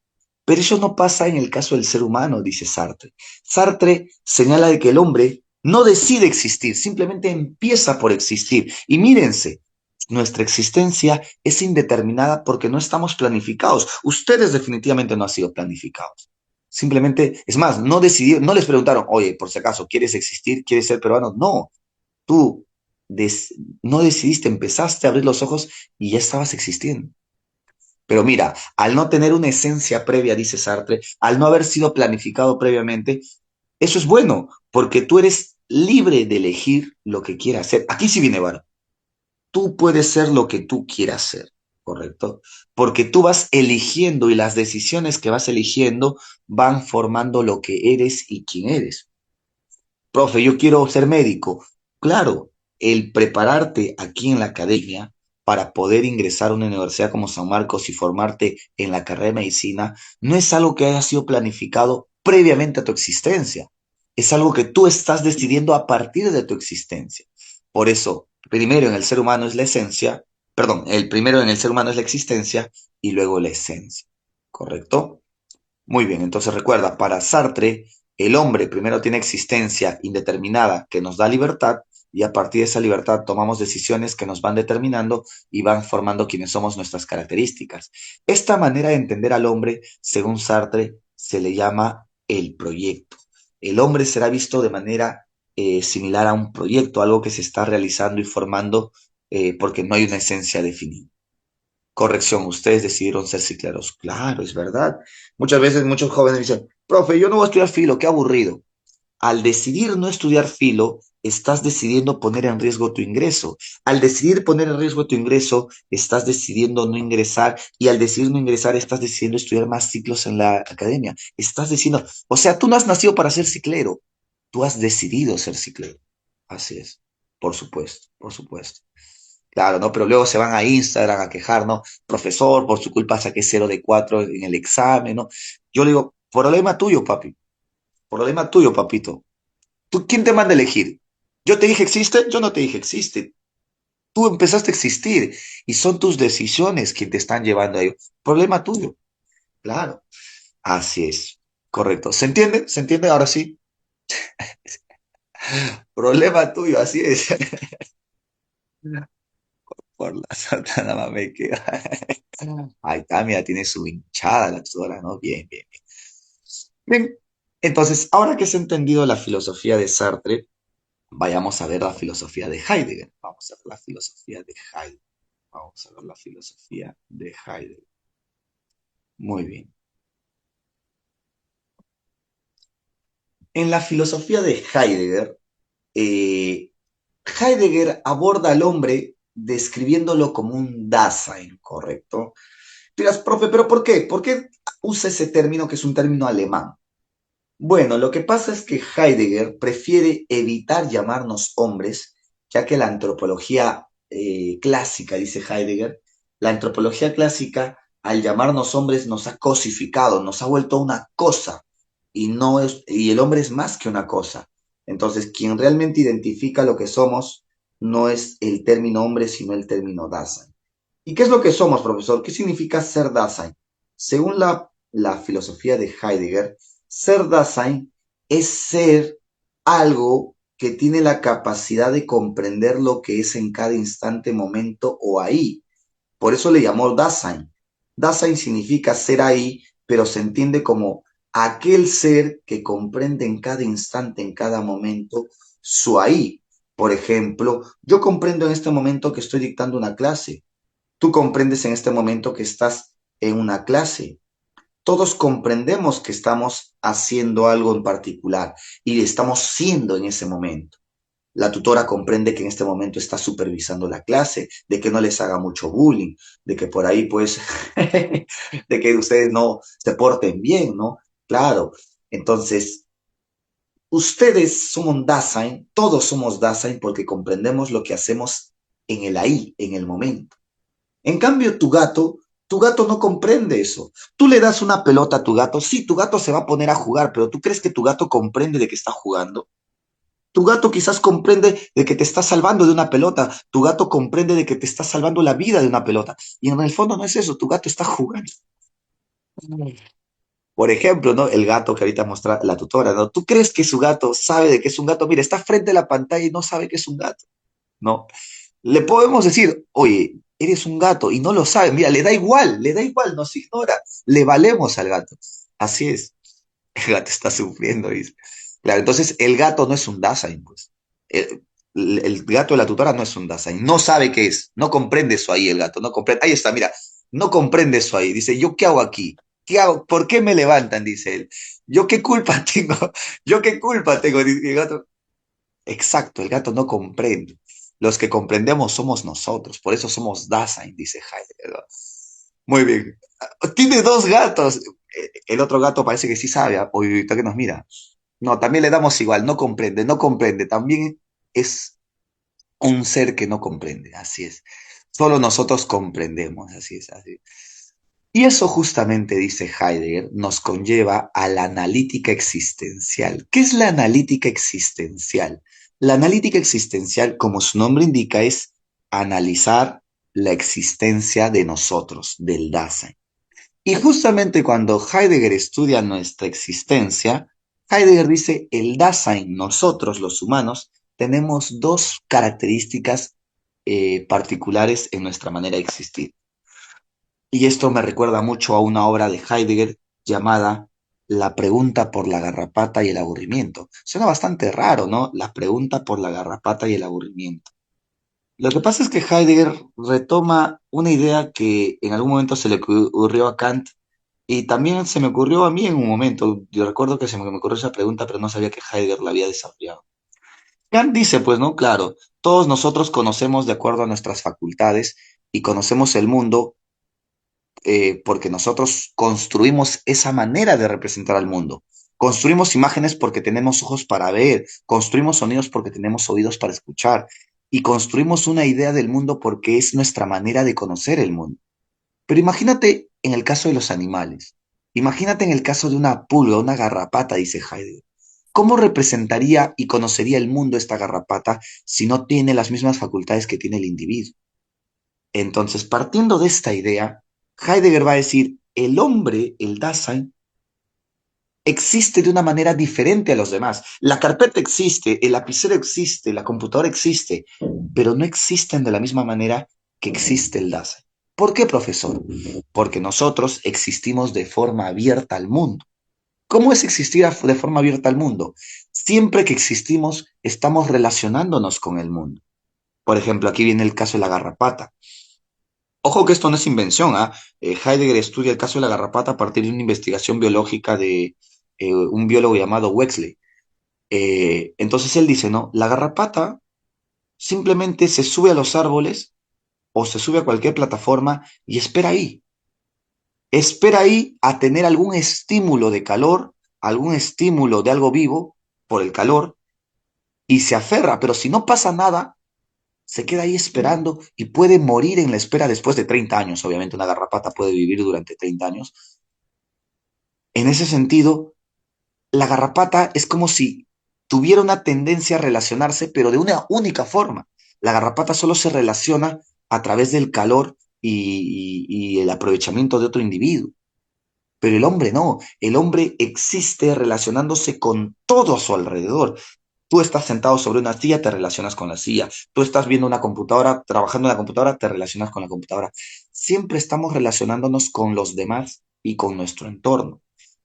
Pero eso no pasa en el caso del ser humano, dice Sartre. Sartre señala de que el hombre no decide existir, simplemente empieza por existir. Y mírense, nuestra existencia es indeterminada porque no estamos planificados. Ustedes definitivamente no han sido planificados. Simplemente, es más, no decidieron, no les preguntaron, oye, por si acaso, ¿quieres existir? ¿Quieres ser peruano? No, tú des- no decidiste, empezaste a abrir los ojos y ya estabas existiendo. Pero mira, al no tener una esencia previa, dice Sartre, al no haber sido planificado previamente, eso es bueno, porque tú eres libre de elegir lo que quieras hacer. Aquí sí viene, Varo. Tú puedes ser lo que tú quieras ser, ¿correcto? Porque tú vas eligiendo y las decisiones que vas eligiendo van formando lo que eres y quién eres. Profe, yo quiero ser médico. Claro, el prepararte aquí en la academia para poder ingresar a una universidad como San Marcos y formarte en la carrera de medicina no es algo que haya sido planificado previamente a tu existencia. Es algo que tú estás decidiendo a partir de tu existencia. Por eso, primero en el ser humano es la esencia, perdón, el primero en el ser humano es la existencia y luego la esencia. ¿Correcto? Muy bien, entonces recuerda, para Sartre, el hombre primero tiene existencia indeterminada que nos da libertad y a partir de esa libertad tomamos decisiones que nos van determinando y van formando quienes somos nuestras características. Esta manera de entender al hombre, según Sartre, se le llama el proyecto. El hombre será visto de manera similar a un proyecto, algo que se está realizando y formando porque no hay una esencia definida. Corrección, ustedes decidieron ser cicleros. Claro, es verdad. Muchas veces muchos jóvenes dicen, profe, yo no voy a estudiar filo, qué aburrido. Al decidir no estudiar filo, estás decidiendo poner en riesgo tu ingreso. Al decidir poner en riesgo tu ingreso, estás decidiendo no ingresar y al decidir no ingresar, estás decidiendo estudiar más ciclos en la academia. Estás diciendo, o sea, tú no has nacido para ser ciclero, tú has decidido ser ciclero. Así es, por supuesto, por supuesto. Claro, ¿no? Pero luego se van a Instagram a quejar, ¿no? Profesor, por su culpa saqué 0 de 4 en el examen, ¿no? Yo le digo, problema tuyo, papi. Problema tuyo, papito. ¿Tú quién te manda a elegir? ¿Yo te dije existe? Yo no te dije existe. Tú empezaste a existir y son tus decisiones que te están llevando a ello. Problema tuyo. Claro. Así es. Correcto. ¿Se entiende? ¿Se entiende? Ahora sí. Problema tuyo, así es. Por la santa nada más me queda. Ahí está, mira, tiene su hinchada la tutora, ¿no? Bien, bien, bien. Bien, entonces, ahora que se ha entendido la filosofía de Sartre, vayamos a ver la filosofía de Heidegger. Vamos a ver la filosofía de Heidegger. Vamos a ver la filosofía de Heidegger. Muy bien. En la filosofía de Heidegger, eh, Heidegger aborda al hombre describiéndolo como un Dasein, ¿correcto? Dirás, profe, ¿pero por qué? ¿Por qué usa ese término que es un término alemán? Bueno, lo que pasa es que Heidegger prefiere evitar llamarnos hombres, ya que la antropología clásica, dice Heidegger, la antropología clásica, al llamarnos hombres, nos ha cosificado, nos ha vuelto una cosa, y no es, y el hombre es más que una cosa. Entonces, quien realmente identifica lo que somos no es el término hombre, sino el término Dasein. ¿Y qué es lo que somos, profesor? ¿Qué significa ser Dasein? Según la filosofía de Heidegger, ser Dasein es ser algo que tiene la capacidad de comprender lo que es en cada instante, momento o ahí. Por eso le llamó Dasein. Dasein significa ser ahí, pero se entiende como aquel ser que comprende en cada instante, en cada momento, su ahí. Por ejemplo, yo comprendo en este momento que estoy dictando una clase. Tú comprendes en este momento que estás en una clase. Todos comprendemos que estamos haciendo algo en particular y estamos siendo en ese momento. La tutora comprende que en este momento está supervisando la clase, de que no les haga mucho bullying, de que por ahí pues, de que ustedes no se porten bien, ¿no? Claro. Entonces, ustedes son un Dasein, todos somos Dasein porque comprendemos lo que hacemos en el ahí, en el momento. En cambio, tu gato no comprende eso. Tú le das una pelota a tu gato, sí, tu gato se va a poner a jugar, pero ¿tú crees que tu gato comprende de que está jugando? Tu gato quizás comprende de que te está salvando de una pelota, tu gato comprende de que te está salvando la vida de una pelota. Y en el fondo no es eso, tu gato está jugando. Por ejemplo, ¿no? El gato que ahorita muestra la tutora, ¿no? ¿Tú crees que su gato sabe de que es un gato? Mira, está frente a la pantalla y no sabe que es un gato, ¿no? Le podemos decir, oye, eres un gato y no lo sabe. Mira, le da igual, nos ignora. Le valemos al gato. Así es. El gato está sufriendo, dice. Claro, entonces el gato no es un Dasein, pues. El gato de la tutora no es un Dasein. No sabe qué es. No comprende eso ahí el gato. No comprende. Ahí está, mira. No comprende eso ahí. Dice, ¿yo qué hago aquí? ¿Qué hago? ¿Por qué me levantan? Dice él. ¿Yo qué culpa tengo? ¿Yo qué culpa tengo? Dice el gato. Exacto, el gato no comprende. Los que comprendemos somos nosotros, por eso somos Dasein, dice Heidegger, ¿no? Muy bien. Tiene dos gatos. El otro gato parece que sí sabe, ahorita que nos mira. No, también le damos igual, no comprende, no comprende. También es un ser que no comprende, así es. Solo nosotros comprendemos, así es, así. Y eso justamente, dice Heidegger, nos conlleva a la analítica existencial. ¿Qué es la analítica existencial? La analítica existencial, como su nombre indica, es analizar la existencia de nosotros, del Dasein. Y justamente cuando Heidegger estudia nuestra existencia, Heidegger dice, el Dasein, nosotros los humanos, tenemos dos características particulares en nuestra manera de existir. Y esto me recuerda mucho a una obra de Heidegger llamada La pregunta por la garrapata y el aburrimiento. Suena bastante raro, ¿no? La pregunta por la garrapata y el aburrimiento. Lo que pasa es que Heidegger retoma una idea que en algún momento se le ocurrió a Kant y también se me ocurrió a mí en un momento. Yo recuerdo que se me ocurrió esa pregunta, pero no sabía que Heidegger la había desarrollado. Kant dice, pues, ¿no? Claro, todos nosotros conocemos de acuerdo a nuestras facultades y conocemos el mundo porque nosotros construimos esa manera de representar al mundo. Construimos imágenes porque tenemos ojos para ver, construimos sonidos porque tenemos oídos para escuchar y construimos una idea del mundo porque es nuestra manera de conocer el mundo. Pero imagínate en el caso de los animales, imagínate en el caso de una pulga, una garrapata, dice Heidegger. ¿Cómo representaría y conocería el mundo esta garrapata si no tiene las mismas facultades que tiene el individuo? Entonces, partiendo de esta idea, Heidegger va a decir, el hombre, el Dasein, existe de una manera diferente a los demás. La carpeta existe, el lapicero existe, la computadora existe, pero no existen de la misma manera que existe el Dasein. ¿Por qué, profesor? Porque nosotros existimos de forma abierta al mundo. ¿Cómo es existir de forma abierta al mundo? Siempre que existimos, estamos relacionándonos con el mundo. Por ejemplo, aquí viene el caso de la garrapata. Ojo que esto no es invención, ¿ah? Heidegger estudia el caso de la garrapata a partir de una investigación biológica de un biólogo llamado Wexley. Entonces él dice, ¿no? La garrapata simplemente se sube a los árboles o se sube a cualquier plataforma y espera ahí. Espera ahí a tener algún estímulo de calor, algún estímulo de algo vivo por el calor y se aferra, pero si no pasa nada, se queda ahí esperando y puede morir en la espera después de 30 años. Obviamente una garrapata puede vivir durante 30 años. En ese sentido, la garrapata es como si tuviera una tendencia a relacionarse, pero de una única forma. La garrapata solo se relaciona a través del calor y el aprovechamiento de otro individuo. Pero el hombre no, el hombre existe relacionándose con todo a su alrededor. Tú estás sentado sobre una silla, te relacionas con la silla. Tú estás viendo una computadora, trabajando en la computadora, te relacionas con la computadora. Siempre estamos relacionándonos con los demás y con nuestro entorno.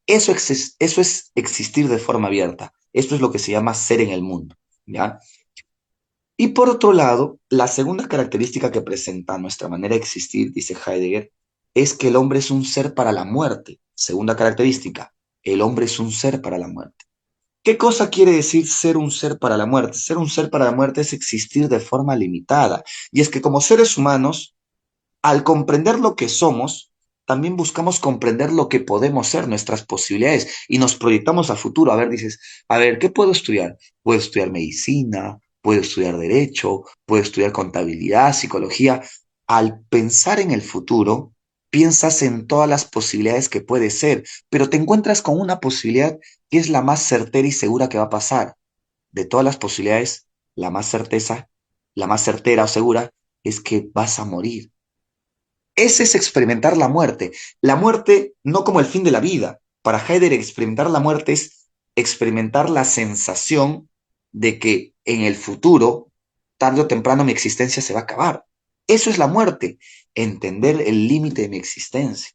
Eso es existir de forma abierta. Esto es lo que se llama ser en el mundo, ¿ya? Y por otro lado, la segunda característica que presenta nuestra manera de existir, dice Heidegger, es que el hombre es un ser para la muerte. Segunda característica, el hombre es un ser para la muerte. ¿Qué cosa quiere decir ser un ser para la muerte? Ser un ser para la muerte es existir de forma limitada. Y es que como seres humanos, al comprender lo que somos, también buscamos comprender lo que podemos ser, nuestras posibilidades, y nos proyectamos a futuro. A ver, dices, a ver, ¿qué puedo estudiar? Puedo estudiar medicina, puedo estudiar derecho, puedo estudiar contabilidad, psicología. Al pensar en el futuro, piensas en todas las posibilidades que puede ser, pero te encuentras con una posibilidad que es la más certera y segura que va a pasar. De todas las posibilidades, la más certeza, la más certera o segura es que vas a morir. Ese es experimentar la muerte. La muerte no como el fin de la vida. Para Heidegger, experimentar la muerte es experimentar la sensación de que en el futuro, tarde o temprano, mi existencia se va a acabar. Eso es la muerte, entender el límite de mi existencia.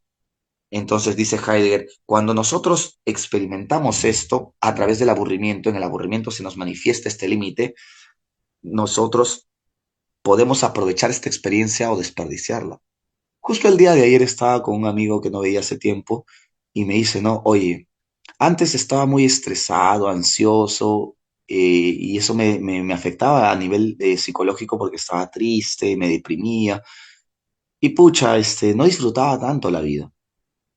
Entonces dice Heidegger, cuando nosotros experimentamos esto a través del aburrimiento, en el aburrimiento se nos manifiesta este límite, nosotros podemos aprovechar esta experiencia o desperdiciarla. Justo el día de ayer estaba con un amigo que no veía hace tiempo y me dice, no, oye, antes estaba muy estresado, ansioso, y eso me afectaba a nivel psicológico porque estaba triste, me deprimía y pucha, no disfrutaba tanto la vida.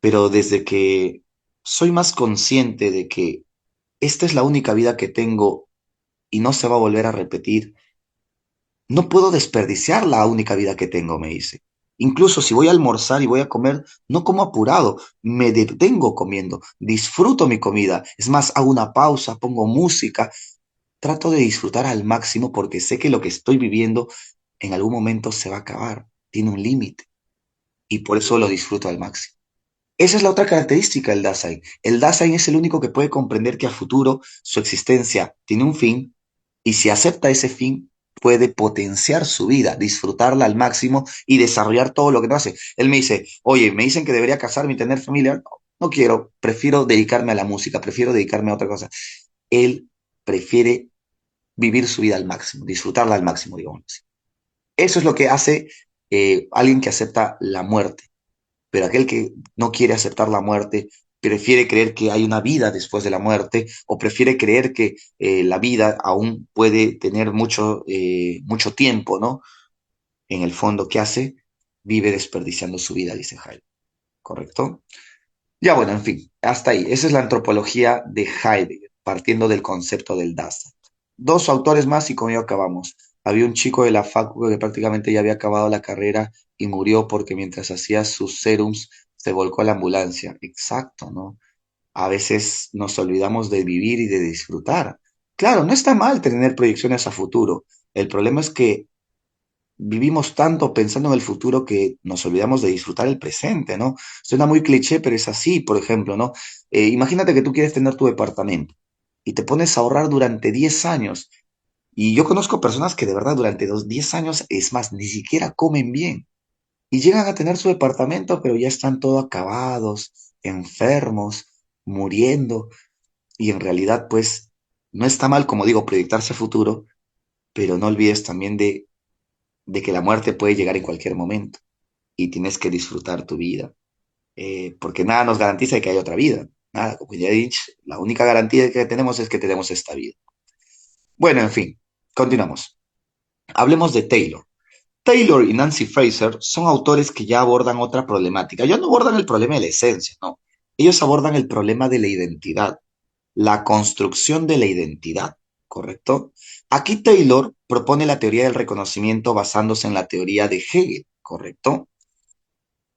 Pero desde que soy más consciente de que esta es la única vida que tengo y no se va a volver a repetir, no puedo desperdiciar la única vida que tengo, me dice. Incluso si voy a almorzar y voy a comer, no como apurado, me detengo comiendo, disfruto mi comida. Es más, hago una pausa, pongo música, trato de disfrutar al máximo porque sé que lo que estoy viviendo en algún momento se va a acabar, tiene un límite y por eso lo disfruto al máximo. Esa es la otra característica del Dasein. El Dasein es el único que puede comprender que a futuro su existencia tiene un fin y si acepta ese fin puede potenciar su vida, disfrutarla al máximo y desarrollar todo lo que no hace. Él me dice, oye, me dicen que debería casarme y tener familia. No, no quiero, prefiero dedicarme a la música, prefiero dedicarme a otra cosa. Él prefiere vivir su vida al máximo, disfrutarla al máximo, digamos así. Eso es lo que hace alguien que acepta la muerte, pero aquel que no quiere aceptar la muerte, prefiere creer que hay una vida después de la muerte o prefiere creer que la vida aún puede tener mucho tiempo, ¿no? En el fondo, ¿qué hace? Vive desperdiciando su vida, dice Heidegger, ¿correcto? Ya bueno, en fin, hasta ahí. Esa es la antropología de Heidegger, partiendo del concepto del Dasein. Dos autores más y con ello acabamos. Había un chico de la facu que prácticamente ya había acabado la carrera y murió porque mientras hacía sus serums se volcó a la ambulancia. Exacto, ¿no? A veces nos olvidamos de vivir y de disfrutar. Claro, no está mal tener proyecciones a futuro. El problema es que vivimos tanto pensando en el futuro que nos olvidamos de disfrutar el presente, ¿no? Suena muy cliché, pero es así, por ejemplo, ¿no? Imagínate que tú quieres tener tu departamento y te pones a ahorrar durante 10 años. Y yo conozco personas que de verdad durante los 10 años, es más, ni siquiera comen bien. Y llegan a tener su departamento, pero ya están todos acabados, enfermos, muriendo. Y en realidad, pues, no está mal, como digo, proyectarse a futuro, pero no olvides también de que la muerte puede llegar en cualquier momento y tienes que disfrutar tu vida, porque nada nos garantiza que haya otra vida. Nada, como ya he dicho, la única garantía que tenemos es que tenemos esta vida. Bueno, en fin, continuamos. Hablemos de Taylor. Taylor y Nancy Fraser son autores que ya abordan otra problemática. Ya no abordan el problema de la esencia, no. Ellos abordan el problema de la identidad, la construcción de la identidad, ¿correcto? Aquí Taylor propone la teoría del reconocimiento basándose en la teoría de Hegel, ¿correcto?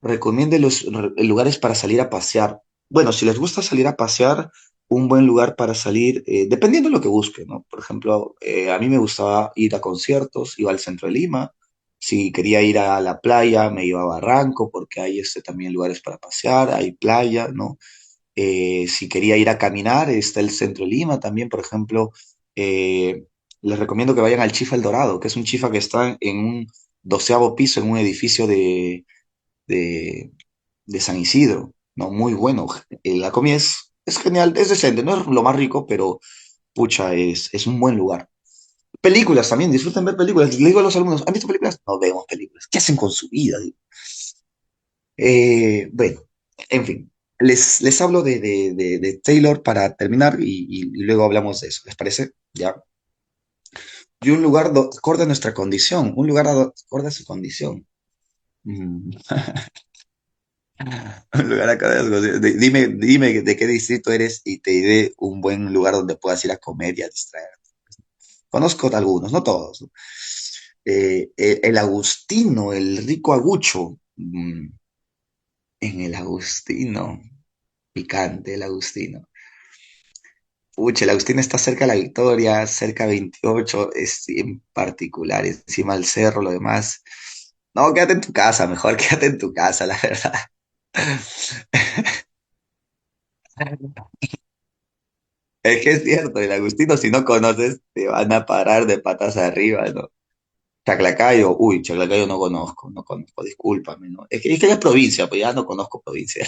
Recomiende los lugares para salir a pasear. Bueno, si les gusta salir a pasear, un buen lugar para salir, dependiendo de lo que busquen, ¿no? Por ejemplo, a mí me gustaba ir a conciertos, iba al centro de Lima. Si quería ir a la playa, me iba a Barranco, porque hay también lugares para pasear, hay playa, ¿no? Si quería ir a caminar, está el centro de Lima también, por ejemplo. eh, Les recomiendo que vayan al Chifa El Dorado, que es un chifa que está en un 12.º piso en un edificio de, de San Isidro, ¿no? Muy bueno. La comida es genial, es decente, no es lo más rico, pero pucha, es un buen lugar. Películas también, disfruten ver películas. Le digo a los alumnos, ¿han visto películas? No vemos películas. ¿Qué hacen con su vida? Digo. Bueno, en fin, les hablo de Taylor para terminar y luego hablamos de eso. ¿Les parece? Ya. Y un lugar acorde a nuestra condición, un lugar acorde a su condición. Mm, un lugar acorde a su condición. Dime de qué distrito eres y te diré un buen lugar donde puedas ir a comer y a distraer. Conozco algunos, no todos, ¿no? El Agustino, el rico Agucho. En el Agustino, picante el Agustino. Pucha, el Agustino está cerca de la Victoria, cerca de 28, es en particular, encima del cerro, lo demás. No, quédate en tu casa, mejor quédate en tu casa, la verdad. Es que es cierto, el Agustino, si no conoces, te van a parar de patas arriba, ¿no? Chaclacayo, uy, Chaclacayo no conozco, discúlpame, ¿no? Es que ya es provincia, pues ya no conozco provincia.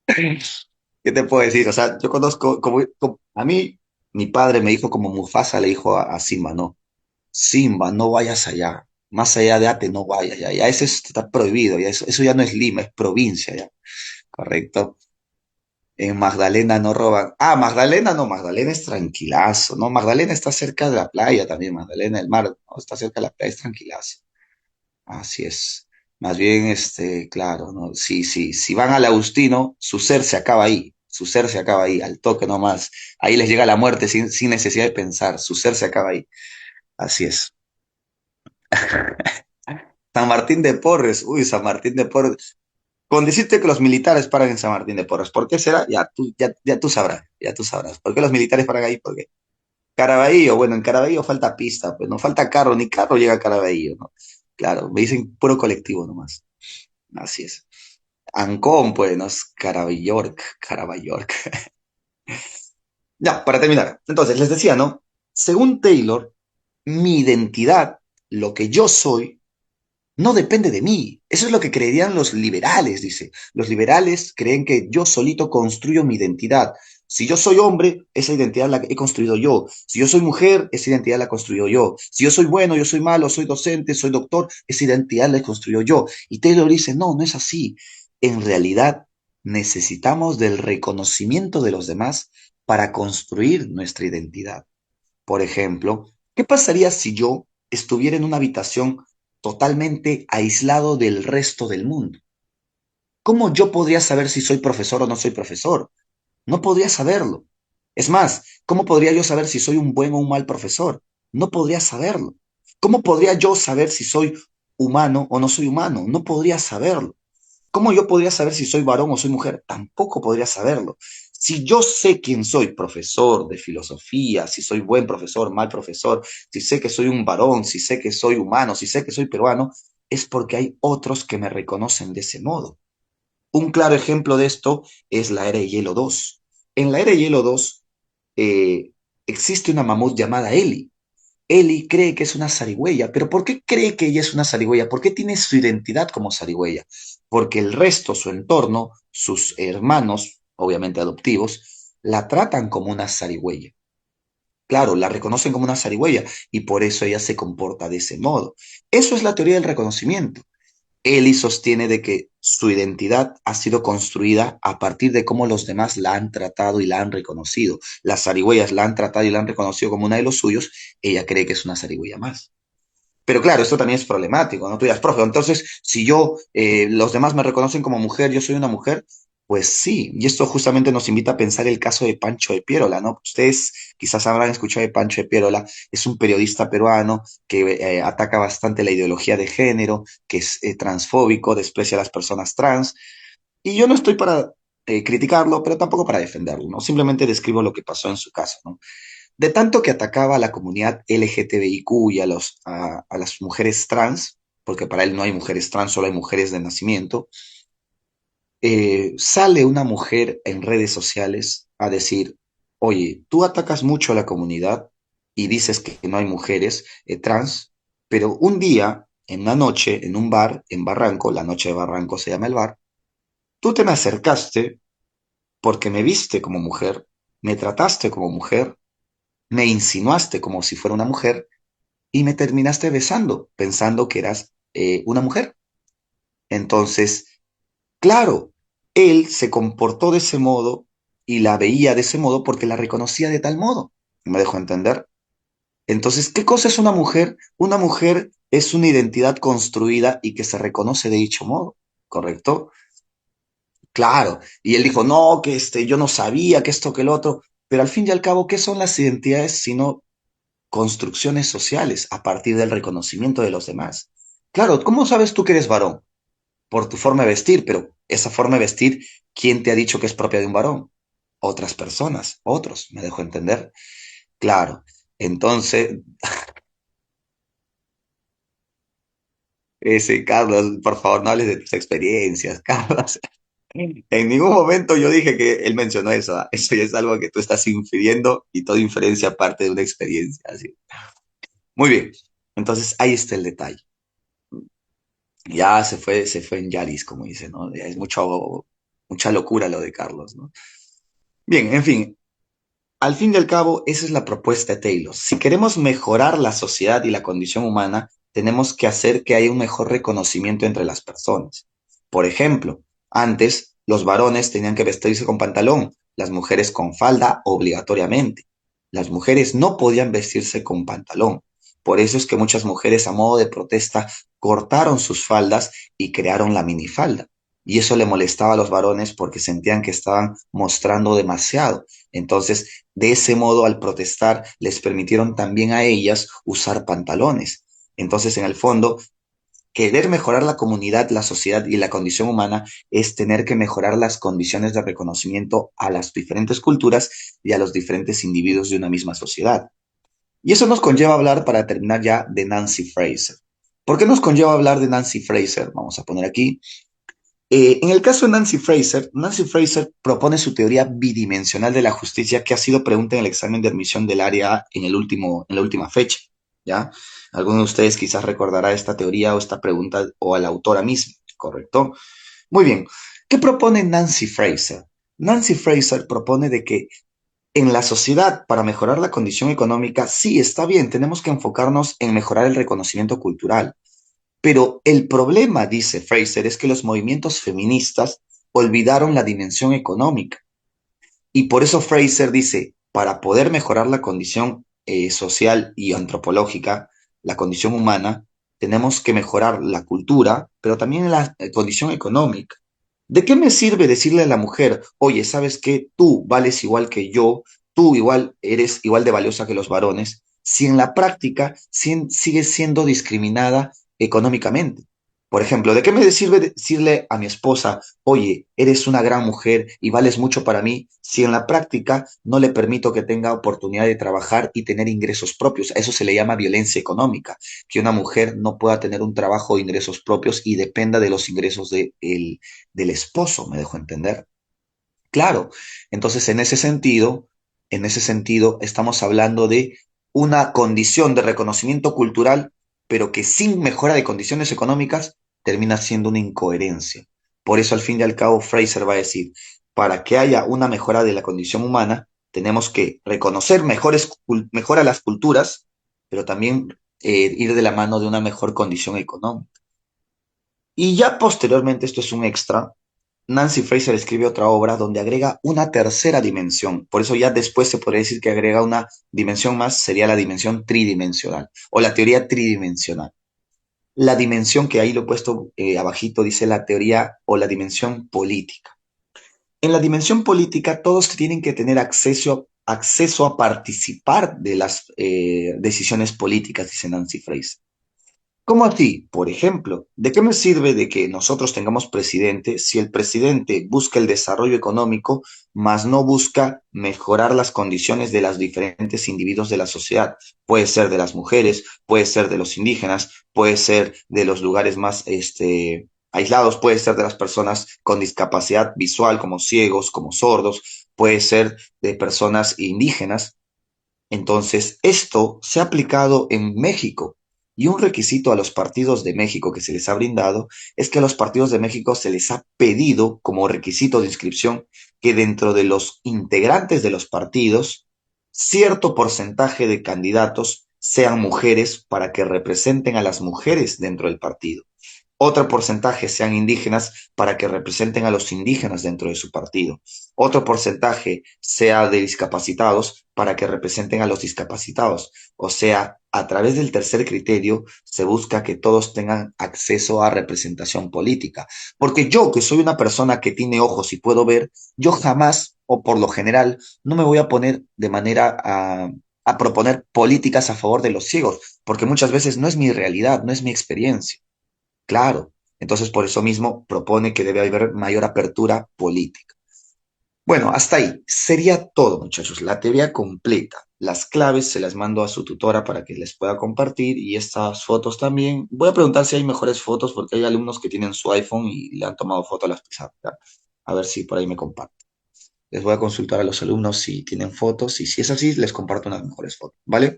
¿Qué te puedo decir? O sea, yo conozco, a mí, mi padre me dijo como Mufasa le dijo a Simba, ¿no? Simba, no vayas allá, más allá de Ate, no vayas, ya eso está prohibido, ya eso ya no es Lima, es provincia, ya, correcto. En Magdalena no roban. Ah, Magdalena no, Magdalena es tranquilazo, ¿no? Magdalena está cerca de la playa también, Magdalena del mar, ¿no? Está cerca de la playa, es tranquilazo. Así es. Más bien, claro, ¿no? Si van al Agustino, su ser se acaba ahí, su ser se acaba ahí, al toque nomás. Ahí les llega la muerte sin necesidad de pensar, su ser se acaba ahí. Así es. San Martín de Porres, uy, San Martín de Porres. Con decirte que los militares paran en San Martín de Porres, ¿por qué será? Ya tú sabrás, ya tú sabrás. ¿Por qué los militares paran ahí? Porque Caraballo, bueno, en Caraballo falta pista, pues no falta carro, ni carro llega a Caraballo, ¿no? Claro, me dicen puro colectivo nomás. Así es. Ancón, pues, ¿no? Es Caraballo, Caraballo. Ya, para terminar. Entonces, les decía, ¿no? Según Taylor, mi identidad, lo que yo soy, no depende de mí. Eso es lo que creerían los liberales, dice. Los liberales creen que yo solito construyo mi identidad. Si yo soy hombre, esa identidad la he construido yo. Si yo soy mujer, esa identidad la construyo yo. Si yo soy bueno, yo soy malo, soy docente, soy doctor, esa identidad la construyo yo. Y Taylor dice, no, no es así. En realidad, necesitamos del reconocimiento de los demás para construir nuestra identidad. Por ejemplo, ¿qué pasaría si yo estuviera en una habitación totalmente aislado del resto del mundo? ¿Cómo yo podría saber si soy profesor o no soy profesor? No podría saberlo. Es más, ¿cómo podría yo saber si soy un buen o un mal profesor? No podría saberlo. ¿Cómo podría yo saber si soy humano o no soy humano? No podría saberlo. ¿Cómo yo podría saber si soy varón o soy mujer? Tampoco podría saberlo. Si yo sé quién soy, profesor de filosofía, si soy buen profesor, mal profesor, si sé que soy un varón, si sé que soy humano, si sé que soy peruano, es porque hay otros que me reconocen de ese modo. Un claro ejemplo de esto es la era de Hielo 2. En la era de Hielo 2 eh, existe una mamut llamada Ellie. Ellie cree que es una zarigüeya, pero ¿por qué cree que ella es una zarigüeya? ¿Por qué tiene su identidad como zarigüeya? Porque el resto, su entorno, sus hermanos, obviamente adoptivos, la tratan como una zarigüeya. Claro, la reconocen como una zarigüeya y por eso ella se comporta de ese modo. Eso es la teoría del reconocimiento. Eli sostiene de que su identidad ha sido construida a partir de cómo los demás la han tratado y la han reconocido. Las zarigüeyas la han tratado y la han reconocido como una de los suyos, ella cree que es una zarigüeya más. Pero claro, esto también es problemático, ¿no? Tú dirás, profe, entonces, si yo, los demás me reconocen como mujer, yo soy una mujer, pues sí, y esto justamente nos invita a pensar el caso de Pancho de Piérola, ¿no? Ustedes quizás habrán escuchado de Pancho de Piérola, es un periodista peruano que ataca bastante la ideología de género, que es transfóbico, desprecia a las personas trans, y yo no estoy para criticarlo, pero tampoco para defenderlo, ¿no? Simplemente describo lo que pasó en su caso, ¿no? De tanto que atacaba a la comunidad LGTBIQ y a las mujeres trans, porque para él no hay mujeres trans, solo hay mujeres de nacimiento, sale una mujer en redes sociales a decir, oye, tú atacas mucho a la comunidad y dices que no hay mujeres trans, pero un día, en una noche, en un bar en Barranco, la noche de Barranco se llama el bar, tú te me acercaste porque me viste como mujer, me trataste como mujer me insinuaste como si fuera una mujer y me terminaste besando pensando que eras una mujer. Entonces, claro, él se comportó de ese modo y la veía de ese modo porque la reconocía de tal modo. ¿Me dejó entender? Entonces, ¿qué cosa es una mujer? Una mujer es una identidad construida y que se reconoce de dicho modo, ¿correcto? Claro. Y él dijo, no, que yo no sabía que esto, que el otro. Pero al fin y al cabo, ¿qué son las identidades sino construcciones sociales a partir del reconocimiento de los demás? Claro, ¿cómo sabes tú que eres varón? Por tu forma de vestir, pero esa forma de vestir, ¿quién te ha dicho que es propia de un varón? Otras personas, otros, me dejo entender. Claro. Entonces, ese Carlos, por favor, no hables de tus experiencias, Carlos. En ningún momento yo dije que él mencionó eso. Eso ya es algo que tú estás infiriendo y toda inferencia parte de una experiencia. Así. Muy bien. Entonces ahí está el detalle. Ya se fue en Yaris, como dice, ¿no? Ya es mucha locura lo de Carlos, ¿no? Bien, en fin, al fin y al cabo, esa es la propuesta de Taylor. Si queremos mejorar la sociedad y la condición humana, tenemos que hacer que haya un mejor reconocimiento entre las personas. Por ejemplo, antes los varones tenían que vestirse con pantalón, las mujeres con falda obligatoriamente. Las mujeres no podían vestirse con pantalón. Por eso es que muchas mujeres a modo de protesta cortaron sus faldas y crearon la minifalda. Y eso le molestaba a los varones porque sentían que estaban mostrando demasiado. Entonces, de ese modo, al protestar, les permitieron también a ellas usar pantalones. Entonces, en el fondo, querer mejorar la comunidad, la sociedad y la condición humana es tener que mejorar las condiciones de reconocimiento a las diferentes culturas y a los diferentes individuos de una misma sociedad. Y eso nos conlleva a hablar, para terminar ya, de Nancy Fraser. ¿Por qué nos conlleva hablar de Nancy Fraser? Vamos a poner aquí. En el caso de Nancy Fraser propone su teoría bidimensional de la justicia que ha sido pregunta en el examen de admisión del área en la última fecha, ¿ya? Alguno de ustedes quizás recordará esta teoría o esta pregunta o a la autora misma, ¿correcto? Muy bien. ¿Qué propone Nancy Fraser? Nancy Fraser propone de que en la sociedad, para mejorar la condición económica, sí, está bien, tenemos que enfocarnos en mejorar el reconocimiento cultural, pero el problema, dice Fraser, es que los movimientos feministas olvidaron la dimensión económica. Y por eso Fraser dice, para poder mejorar la condición social y antropológica, la condición humana, tenemos que mejorar la cultura, pero también la condición económica. ¿De qué me sirve decirle a la mujer, oye, sabes qué? Tú vales igual que yo, tú igual eres igual de valiosa que los varones, si en la práctica sigues siendo discriminada económicamente? Por ejemplo, ¿de qué me sirve decirle a mi esposa, oye, eres una gran mujer y vales mucho para mí, si en la práctica no le permito que tenga oportunidad de trabajar y tener ingresos propios? A eso se le llama violencia económica, que una mujer no pueda tener un trabajo o ingresos propios y dependa de los ingresos del esposo, ¿me dejo entender? Claro, entonces en ese sentido, estamos hablando de una condición de reconocimiento cultural, pero que sin mejora de condiciones económicas termina siendo una incoherencia. Por eso, al fin y al cabo, Fraser va a decir, para que haya una mejora de la condición humana, tenemos que reconocer mejor a las culturas, pero también ir de la mano de una mejor condición económica. Y ya posteriormente, esto es un extra, Nancy Fraser escribe otra obra donde agrega una tercera dimensión. Por eso ya después se podría decir que agrega una dimensión más, sería la dimensión tridimensional o la teoría tridimensional. La dimensión que ahí lo he puesto abajito dice la teoría o la dimensión política. En la dimensión política todos tienen que tener acceso a participar de las decisiones políticas, dice Nancy Fraser. ¿Cómo así? Por ejemplo, ¿de qué me sirve de que nosotros tengamos presidente si el presidente busca el desarrollo económico, mas no busca mejorar las condiciones de los diferentes individuos de la sociedad? Puede ser de las mujeres, puede ser de los indígenas, puede ser de los lugares más aislados, puede ser de las personas con discapacidad visual, como ciegos, como sordos, puede ser de personas indígenas. Entonces, esto se ha aplicado en México y un requisito a los partidos de México que se les ha brindado es que a los partidos de México se les ha pedido como requisito de inscripción que dentro de los integrantes de los partidos cierto porcentaje de candidatos sean mujeres para que representen a las mujeres dentro del partido. Otro porcentaje sean indígenas para que representen a los indígenas dentro de su partido. Otro porcentaje sea de discapacitados para que representen a los discapacitados. O sea, a través del tercer criterio se busca que todos tengan acceso a representación política. Porque yo, que soy una persona que tiene ojos y puedo ver, yo jamás, o por lo general, no me voy a poner de manera a proponer políticas a favor de los ciegos, porque muchas veces no es mi realidad, no es mi experiencia. Claro. Entonces, por eso mismo propone que debe haber mayor apertura política. Bueno, hasta ahí. Sería todo, muchachos. La teoría completa. Las claves se las mando a su tutora para que les pueda compartir y estas fotos también. Voy a preguntar si hay mejores fotos porque hay alumnos que tienen su iPhone y le han tomado foto a las pizarras. ¿Ya? A ver si por ahí me comparten. Les voy a consultar a los alumnos si tienen fotos y si es así, les comparto unas mejores fotos, ¿vale?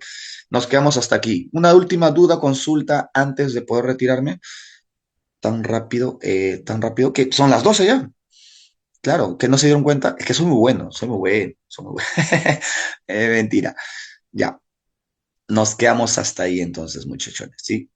Nos quedamos hasta aquí. Una última duda, consulta antes de poder retirarme tan rápido que son las 12 ya. Claro, que no se dieron cuenta, es que soy muy bueno, soy muy bueno, soy muy bueno. Mentira. Ya, nos quedamos hasta ahí entonces, muchachones, ¿sí?